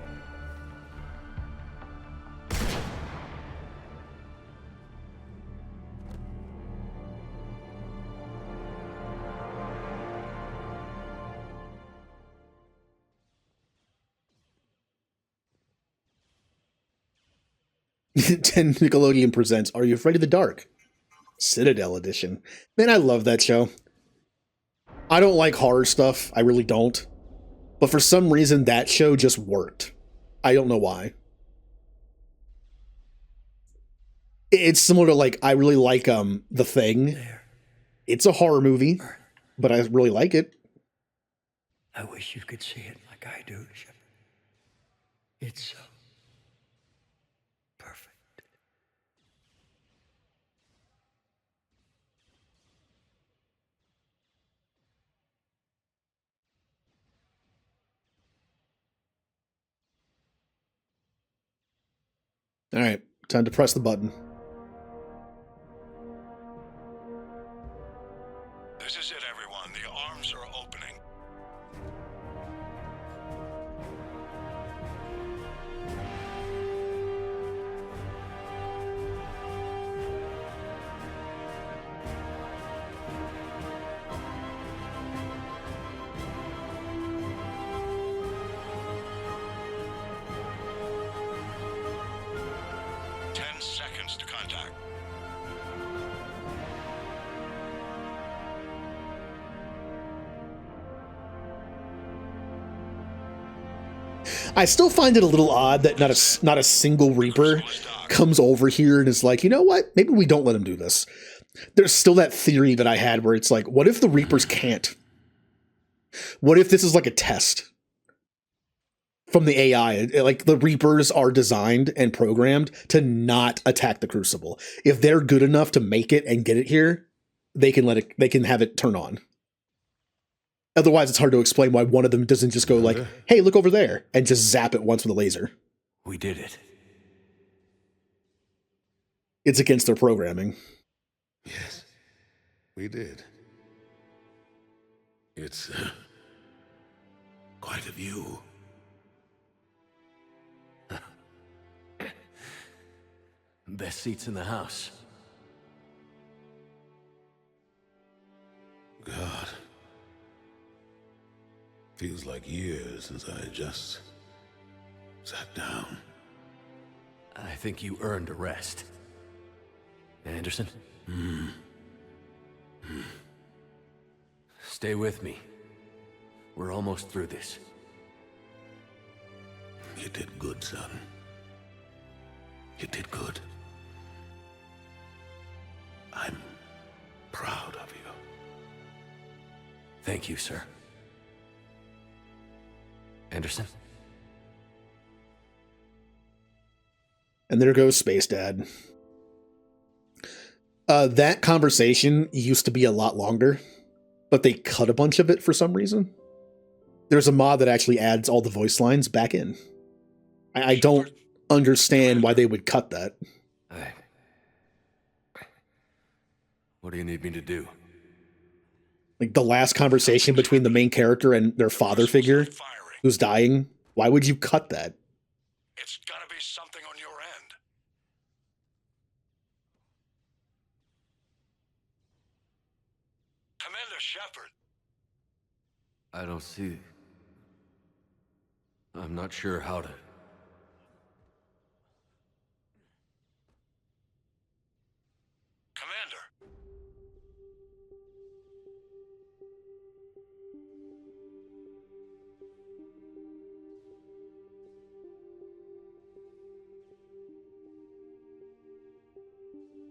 Ten Nickelodeon presents Are You Afraid of the Dark? Citadel Edition. Man, I love that show. I don't like horror stuff. I really don't. But for some reason, that show just worked. I don't know why. It's similar to, like, I really like The Thing. It's a horror movie, but I really like it. I wish you could see it like I do, Shepard. It's so perfect. All right, time to press the button. This is it, everyone. The arms are opening. I still find it a little odd that not a single Reaper comes over here and is like, you know what? Maybe we don't let him do this. There's still that theory that I had where it's like, what if the Reapers can't? What if this is like a test from the AI? Like the Reapers are designed and programmed to not attack the Crucible. If they're good enough to make it and get it here, they can have it turn on. Otherwise, it's hard to explain why one of them doesn't just go like, hey, look over there, and just zap it once with a laser. We did it. It's against their programming. Yes, we did. It's quite a view. Best seats in the house. God. Feels like years since I just sat down. I think you earned a rest. Anderson? Stay with me. We're almost through this. You did good, son. You did good. I'm proud of you. Thank you, sir. Anderson? And there goes Space Dad. That conversation used to be a lot longer, but they cut a bunch of it for some reason. There's a mod that actually adds all the voice lines back in. I don't understand why they would cut that. Hey. What do you need me to do? Like the last conversation between the main character and their father figure who's dying. Why would you cut that? It's gotta be something on your end. Commander Shepard. I don't see... I'm not sure how to...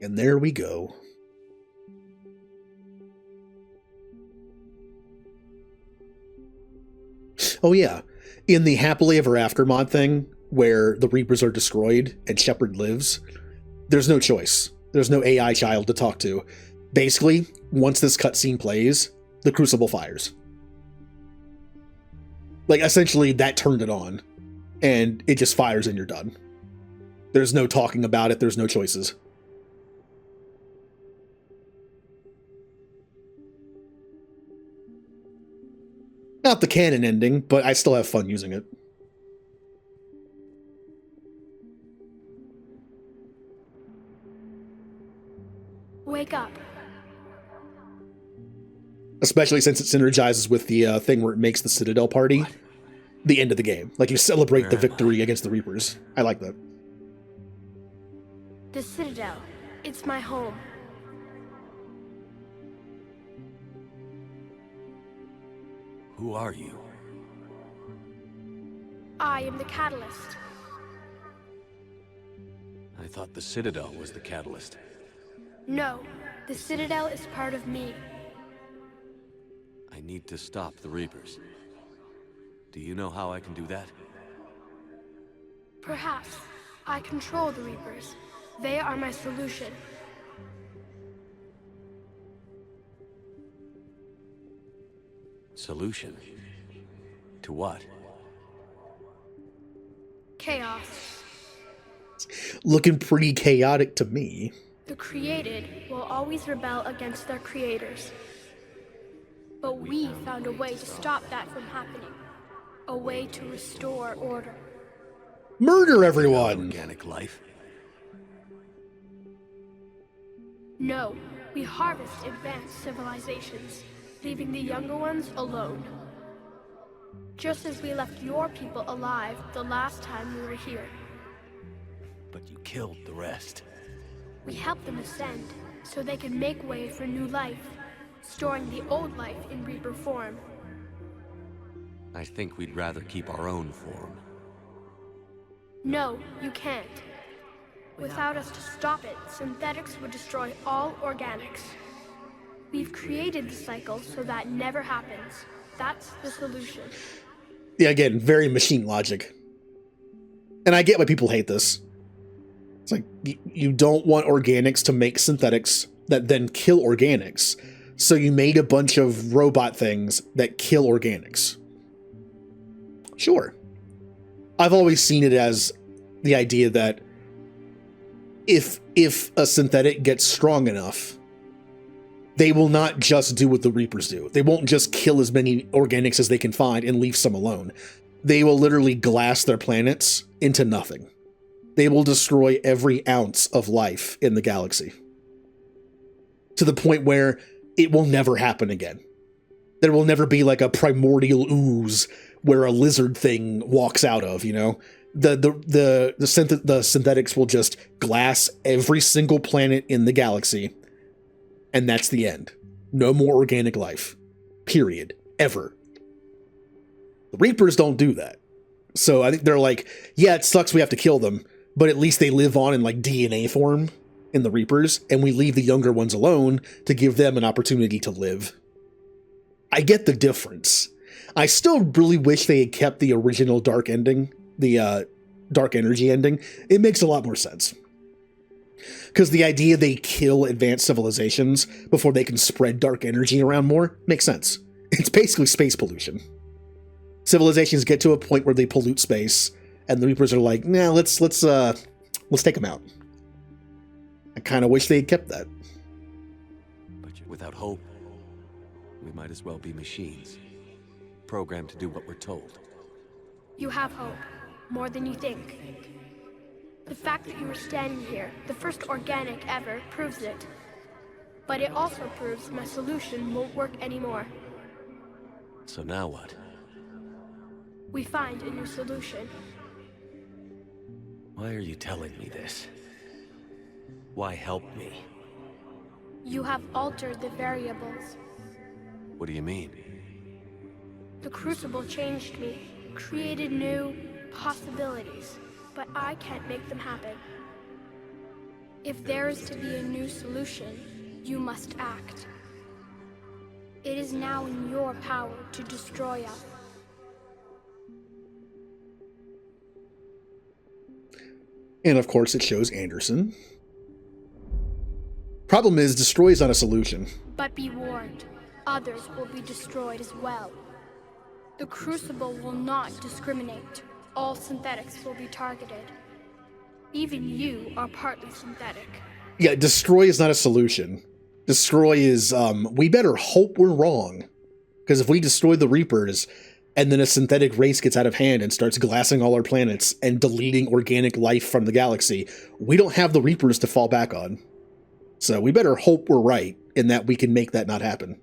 And there we go. Oh yeah, in the Happily Ever After mod thing, where the Reapers are destroyed and Shepard lives, there's no choice. There's no AI child to talk to. Basically, once this cutscene plays, the Crucible fires. Like, essentially, that turned it on. And it just fires and you're done. There's no talking about it, there's no choices. Not the canon ending, but I still have fun using it. Wake up. Especially since it synergizes with the thing where it makes the Citadel party the end of the game. Like, you celebrate the victory against the Reapers. I like that. The Citadel. It's my home. Who are you? I am the catalyst. I thought the Citadel was the catalyst. No, the Citadel is part of me. I need to stop the Reapers. Do you know how I can do that? Perhaps. I control the Reapers. They are my solution. Solution? To what? Chaos. Looking pretty chaotic to me. The created will always rebel against their creators. But we found a way to stop that from happening. A way to restore order. Murder everyone! Organic life? No, we harvest advanced civilizations, leaving the younger ones alone. Just as we left your people alive the last time we were here. But you killed the rest. We helped them ascend, so they could make way for new life, storing the old life in Reaper form. I think we'd rather keep our own form. No, you can't. Without us to stop it, synthetics would destroy all organics. We've created the cycle so that never happens. That's the solution. Yeah, again, very machine logic. And I get why people hate this. It's like, you don't want organics to make synthetics that then kill organics. So you made a bunch of robot things that kill organics. Sure. I've always seen it as the idea that if a synthetic gets strong enough, they will not just do what the Reapers do. They won't just kill as many organics as they can find and leave some alone. They will literally glass their planets into nothing. They will destroy every ounce of life in the galaxy. To the point where it will never happen again. There will never be like a primordial ooze where a lizard thing walks out of, you know? The synthetics will just glass every single planet in the galaxy, and that's the end. No more organic life. Period. Ever. The Reapers don't do that. So I think they're like, yeah, it sucks we have to kill them, but at least they live on in like DNA form in the Reapers, and we leave the younger ones alone to give them an opportunity to live. I get the difference. I still really wish they had kept the original dark ending, the dark energy ending. It makes a lot more sense. Because the idea they kill advanced civilizations before they can spread dark energy around more makes sense. It's basically space pollution. Civilizations get to a point where they pollute space, and the Reapers are like, nah, let's take them out. I kind of wish they had kept that. But without hope, we might as well be machines, programmed to do what we're told. You have hope, more than you think. The fact that you are standing here, the first organic ever, proves it. But it also proves my solution won't work anymore. So now what? We find a new solution. Why are you telling me this? Why help me? You have altered the variables. What do you mean? The Crucible changed me, created new possibilities, but I can't make them happen. If there is to be a new solution, you must act. It is now in your power to destroy us. And of course it shows Anderson. Problem is, destroy is not a solution. But be warned, others will be destroyed as well. The Crucible will not discriminate. All synthetics will be targeted. Even you are partly synthetic. Yeah, destroy is not a solution. Destroy is, we better hope we're wrong. Because if we destroy the Reapers, and then a synthetic race gets out of hand and starts glassing all our planets and deleting organic life from the galaxy, we don't have the Reapers to fall back on. So we better hope we're right in that we can make that not happen.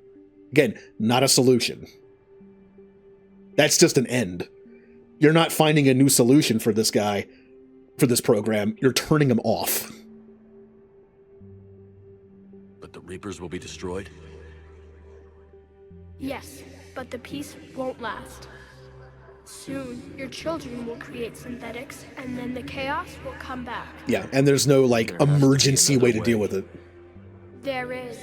Again, not a solution. That's just an end. You're not finding a new solution for this guy, for this program. You're turning him off. But the Reapers will be destroyed? Yes, but the peace won't last. Soon, your children will create synthetics, and then the chaos will come back. Yeah, and there's no, like, emergency way to deal with it. There is.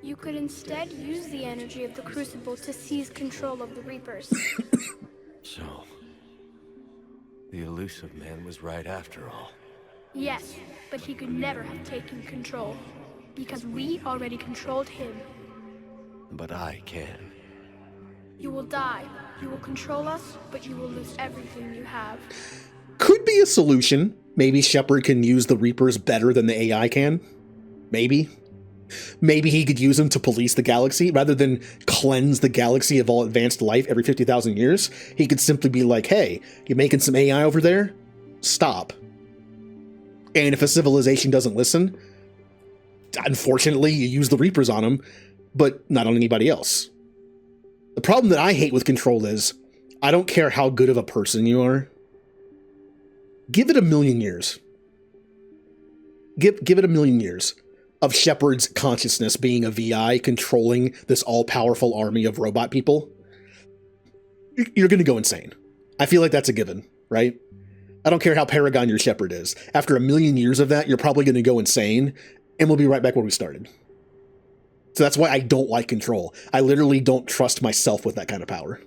You could instead use the energy of the Crucible to seize control of the Reapers. So, the elusive man was right after all. Yes, but he could never have taken control, because we already controlled him. But I can. You will die. You will control us, but you will lose everything you have. Could be a solution. Maybe Shepard can use the Reapers better than the AI can. Maybe. Maybe he could use them to police the galaxy rather than cleanse the galaxy of all advanced life every 50,000 years. He could simply be like, hey, you're making some AI over there? Stop. And if a civilization doesn't listen, unfortunately, you use the Reapers on them, but not on anybody else. The problem that I hate with Control is, I don't care how good of a person you are. Give it 1,000,000 years. Give it 1,000,000 years of Shepard's consciousness being a VI controlling this all-powerful army of robot people. You're going to go insane. I feel like that's a given, right? I don't care how Paragon your Shepherd is. After 1,000,000 years of that, you're probably going to go insane, and we'll be right back where we started. So that's why I don't like control. I literally don't trust myself with that kind of power.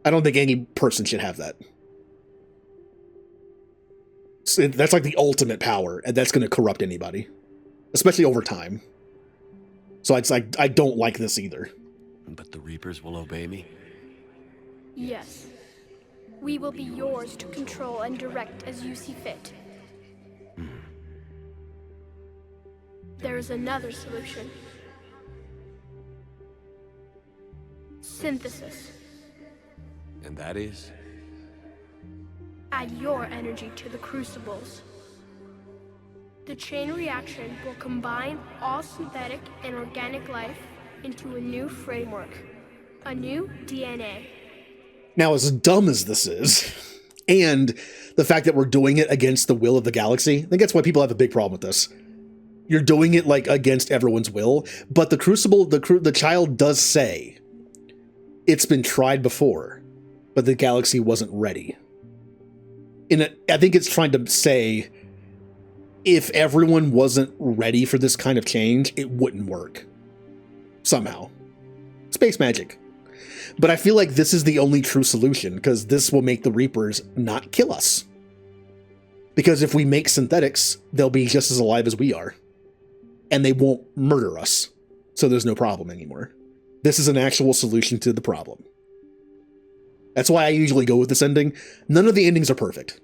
I don't think any person should have that. So that's like the ultimate power, and that's going to corrupt anybody, especially over time. So it's like, I don't like this either. But the Reapers will obey me? Yes. We will be yours to control and direct as you see fit. There is another solution. Synthesis. And that is? Add your energy to the crucibles. The chain reaction will combine all synthetic and organic life into a new framework, a new DNA. Now, as dumb as this is, and the fact that we're doing it against the will of the galaxy, I think that's why people have a big problem with this. You're doing it like against everyone's will, but the Crucible, the child does say, it's been tried before, but the galaxy wasn't ready. I think it's trying to say, if everyone wasn't ready for this kind of change, it wouldn't work. Somehow. Space magic. But I feel like this is the only true solution, because this will make the Reapers not kill us. Because if we make synthetics, they'll be just as alive as we are. And they won't murder us. So there's no problem anymore. This is an actual solution to the problem. That's why I usually go with this ending. None of the endings are perfect.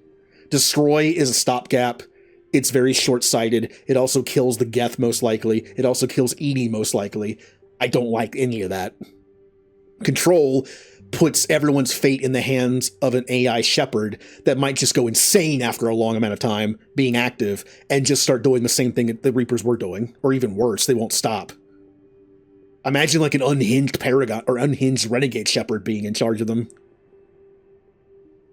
Destroy is a stopgap. It's very short-sighted. It also kills the Geth most likely. It also kills Edie most likely. I don't like any of that. Control puts everyone's fate in the hands of an AI shepherd that might just go insane after a long amount of time being active and just start doing the same thing that the Reapers were doing, or even worse, they won't stop. Imagine like an unhinged Paragon or unhinged Renegade Shepherd being in charge of them.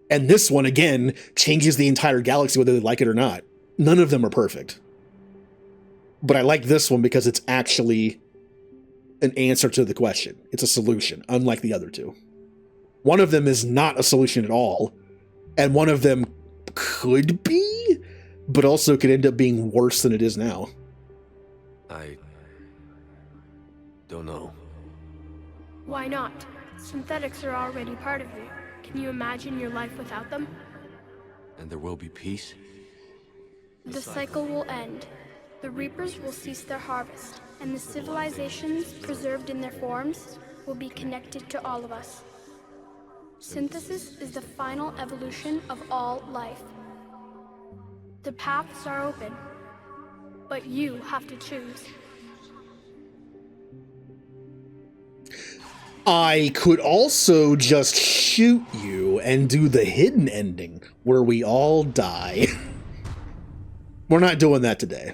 And this one, again, changes the entire galaxy whether they like it or not. None of them are perfect. But I like this one because it's actually an answer to the question. It's a solution, unlike the other two. One of them is not a solution at all, and one of them could be, but also could end up being worse than it is now. I don't know. Why not? Synthetics are already part of you. Can you imagine your life without them? And there will be peace? The cycle will end. The Reapers will cease their harvest, and the civilizations preserved in their forms will be connected to all of us. Synthesis is the final evolution of all life. The paths are open, but you have to choose. I could also just shoot you and do the hidden ending where we all die. We're not doing that today.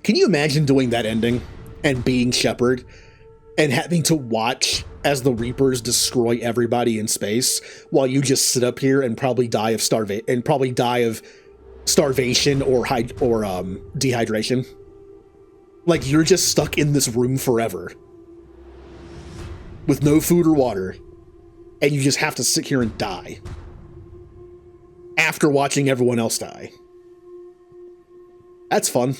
Can you imagine doing that ending and being Shepard and having to watch as the Reapers destroy everybody in space while you just sit up here and probably die of starvation or dehydration? Like you're just stuck in this room forever with no food or water, and you just have to sit here and die after watching everyone else die. That's fun.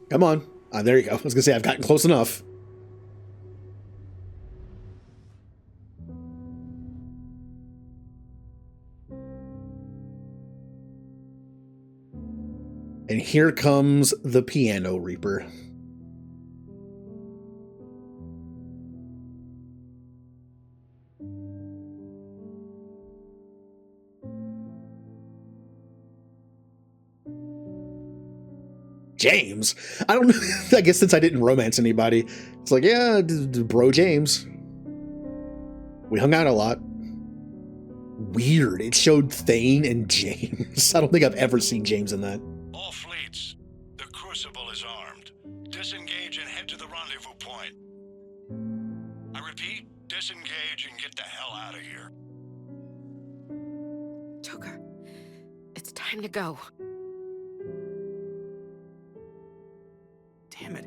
Come on. There you go. I was going to say, I've gotten close enough. And here comes the Piano Reaper. James? I don't know. I guess since I didn't romance anybody, it's like, yeah, bro James. We hung out a lot. Weird. It showed Thane and James. I don't think I've ever seen James in that. All fleets. The Crucible is armed. Disengage and head to the rendezvous point. I repeat, disengage and get the hell out of here. Joker, it's time to go. Damn it.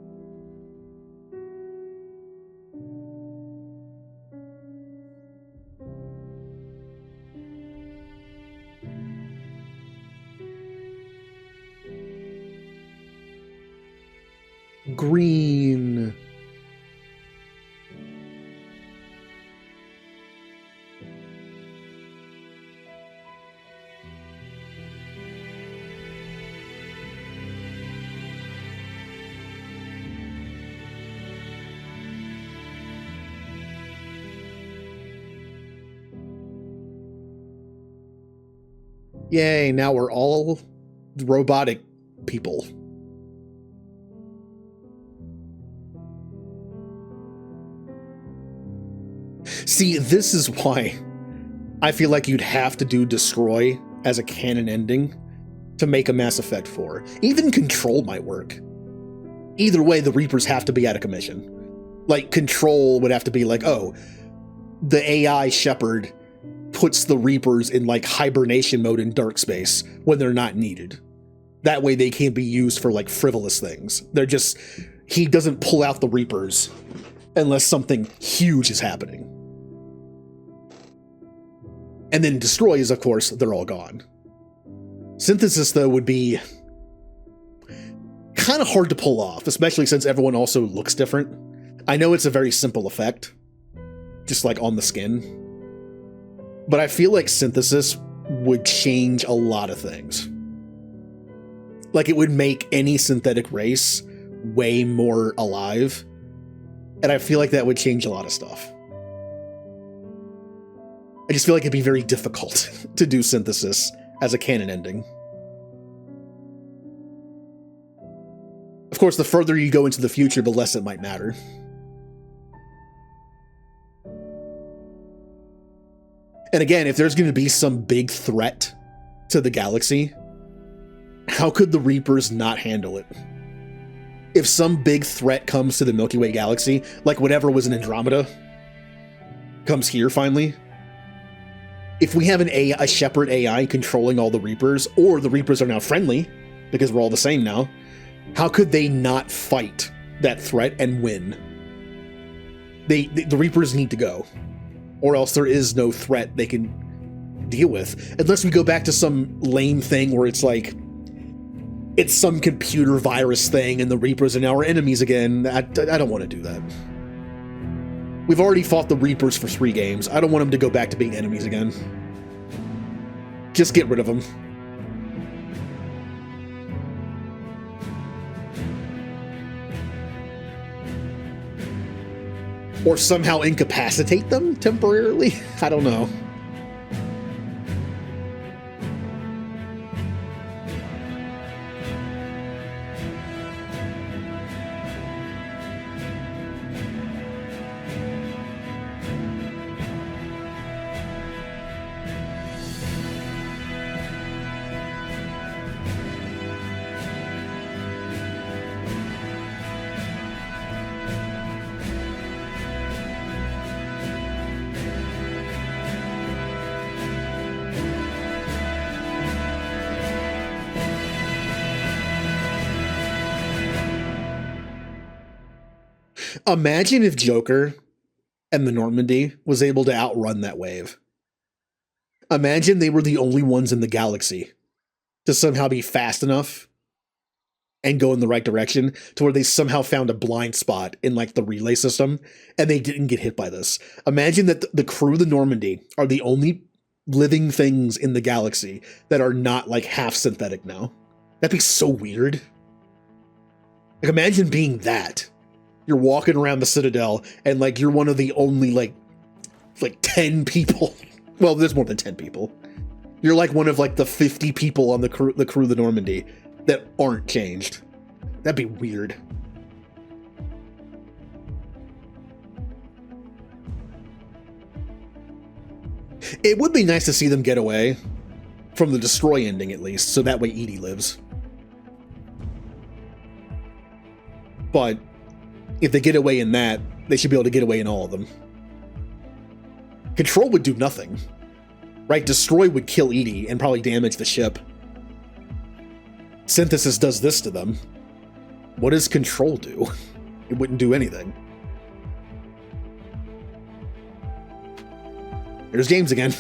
Green. Yay, now we're all robotic people. See, this is why I feel like you'd have to do Destroy as a canon ending to make a Mass Effect 4. Even Control might work. Either way, the Reapers have to be out of commission. Like, Control would have to be like, oh, the AI Shepard puts the Reapers in, like, hibernation mode in dark space when they're not needed. That way they can't be used for, like, frivolous things. They're just... He doesn't pull out the Reapers unless something huge is happening. And then Destroy is, of course, they're all gone. Synthesis, though, would be kind of hard to pull off, especially since everyone also looks different. I know it's a very simple effect, just like on the skin. But I feel like Synthesis would change a lot of things. Like, it would make any synthetic race way more alive. And I feel like that would change a lot of stuff. I just feel like it'd be very difficult to do Synthesis as a canon ending. Of course, the further you go into the future, the less it might matter. And again, if there's going to be some big threat to the galaxy, how could the Reapers not handle it? If some big threat comes to the Milky Way galaxy, like whatever was in Andromeda, comes here finally, if we have a Shepard AI controlling all the Reapers, or the Reapers are now friendly, because we're all the same now, how could they not fight that threat and win? The Reapers need to go, or else there is no threat they can deal with. Unless we go back to some lame thing where it's like, it's some computer virus thing and the Reapers are now our enemies again. I don't want to do that. We've already fought the Reapers for 3 games. I don't want them to go back to being enemies again. Just get rid of them. Or somehow incapacitate them temporarily? I don't know. Imagine if Joker and the Normandy was able to outrun that wave. Imagine they were the only ones in the galaxy to somehow be fast enough and go in the right direction to where they somehow found a blind spot in like the relay system and they didn't get hit by this. Imagine that the crew of the Normandy are the only living things in the galaxy that are not like half synthetic now. That'd be so weird. Like, imagine being that. You're walking around the Citadel and like you're one of the only like 10 people. Well, there's more than 10 people. You're like one of like the 50 people on the crew of the Normandy that aren't changed. That'd be weird. It would be nice to see them get away from the Destroy ending at least, so that way Edie lives. But if they get away in that, they should be able to get away in all of them. Control would do nothing. Right? Destroy would kill Edie and probably damage the ship. Synthesis does this to them. What does Control do? It wouldn't do anything. There's James again.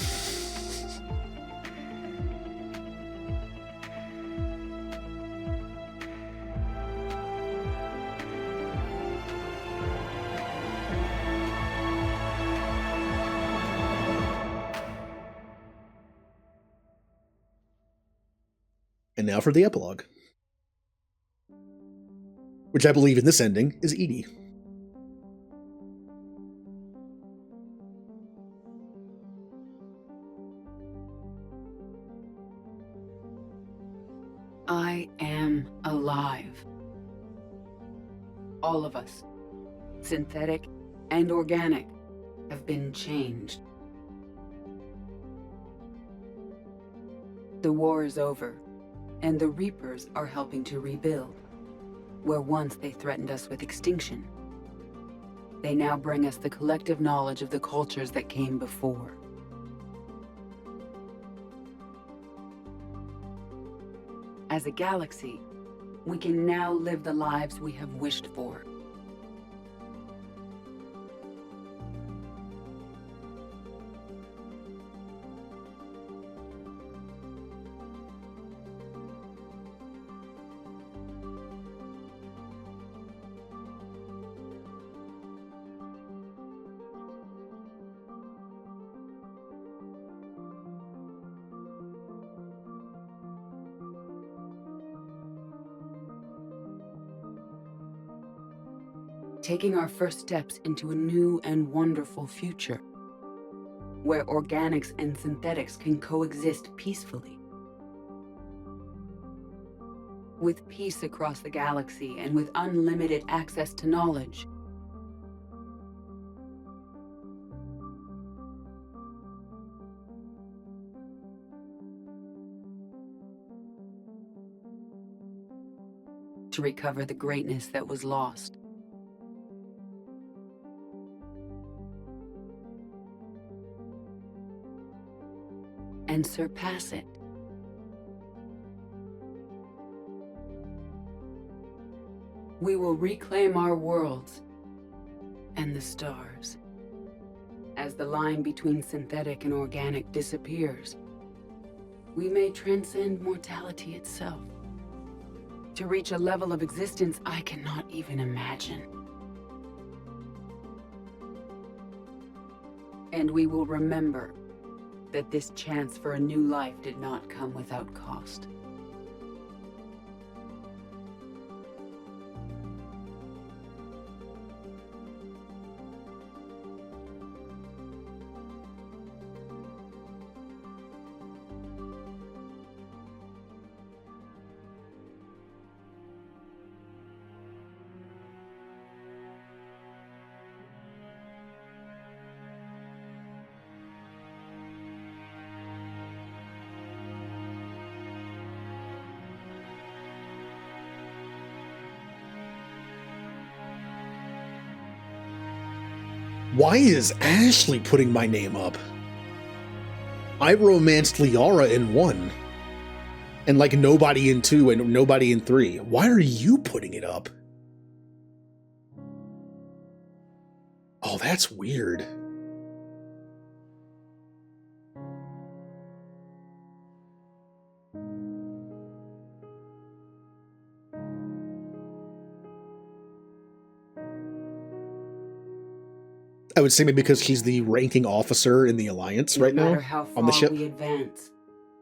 And now for the epilogue. Which I believe in this ending is Edie. I am alive. All of us, synthetic and organic, have been changed. The war is over, and the Reapers are helping to rebuild. Where once they threatened us with extinction, they now bring us the collective knowledge of the cultures that came before. As a galaxy, we can now live the lives we have wished for. Taking our first steps into a new and wonderful future, where organics and synthetics can coexist peacefully. With peace across the galaxy and with unlimited access to knowledge. To recover the greatness that was lost. And surpass it. We will reclaim our worlds and the stars. As the line between synthetic and organic disappears, we may transcend mortality itself to reach a level of existence I cannot even imagine. And we will remember that this chance for a new life did not come without cost. Why is Ashley putting my name up? I romanced Liara in 1. And like nobody in 2 and nobody in 3. Why are you putting it up? Oh, that's weird. I would say maybe because he's the ranking officer in the Alliance right now No matter how on the far ship. we advance,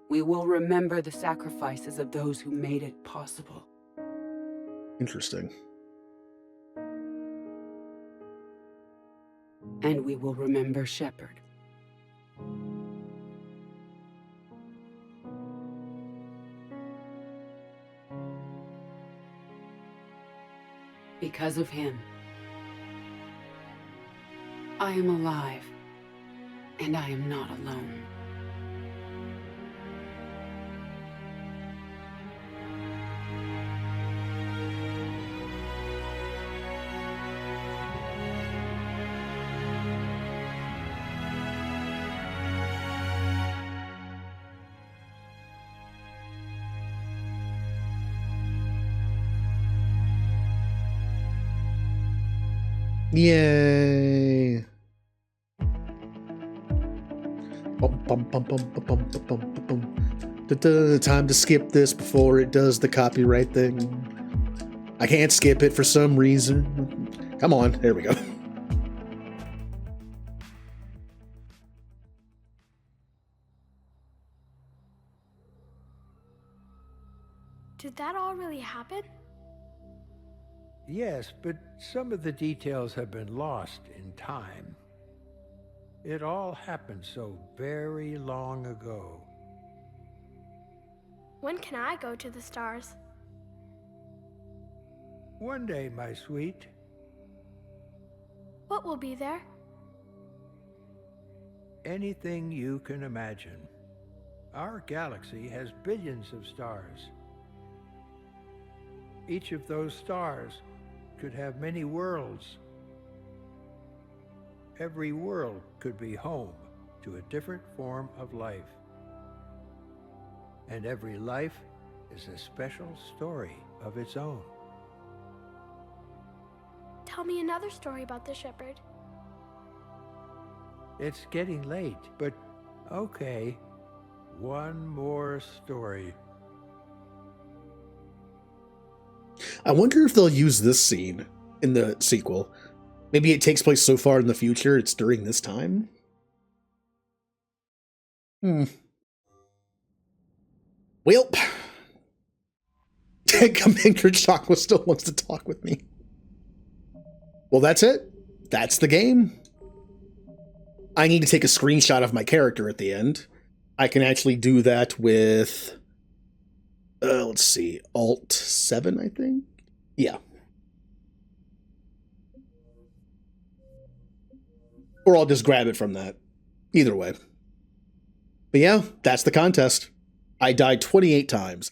we will remember the sacrifices of those who made it possible. Interesting. And we will remember Shepard. Because of him, I am alive, and I am not alone. Yay. Bum, bum, bum, bum, bum, bum, bum, bum, bum. Time to skip this before it does the copyright thing. I can't skip it for some reason. Come on, there we go. Did that all really happen? Yes, but some of the details have been lost in time. It all happened so very long ago. When can I go to the stars? One day, my sweet. What will be there? Anything you can imagine. Our galaxy has billions of stars. Each of those stars could have many worlds. Every world could be home to a different form of life. And every life is a special story of its own. Tell me another story about the shepherd. It's getting late, but okay. One more story. I wonder if they'll use this scene in the sequel. Maybe it takes place so far in the future, it's during this time? Welp. Commander Chakwa still wants to talk with me. Well, that's it. That's the game. I need to take a screenshot of my character at the end. I can actually do that with... let's see. Alt 7, I think? Yeah. Or I'll just grab it from that. Either way. But yeah, that's the contest. I died 28 times.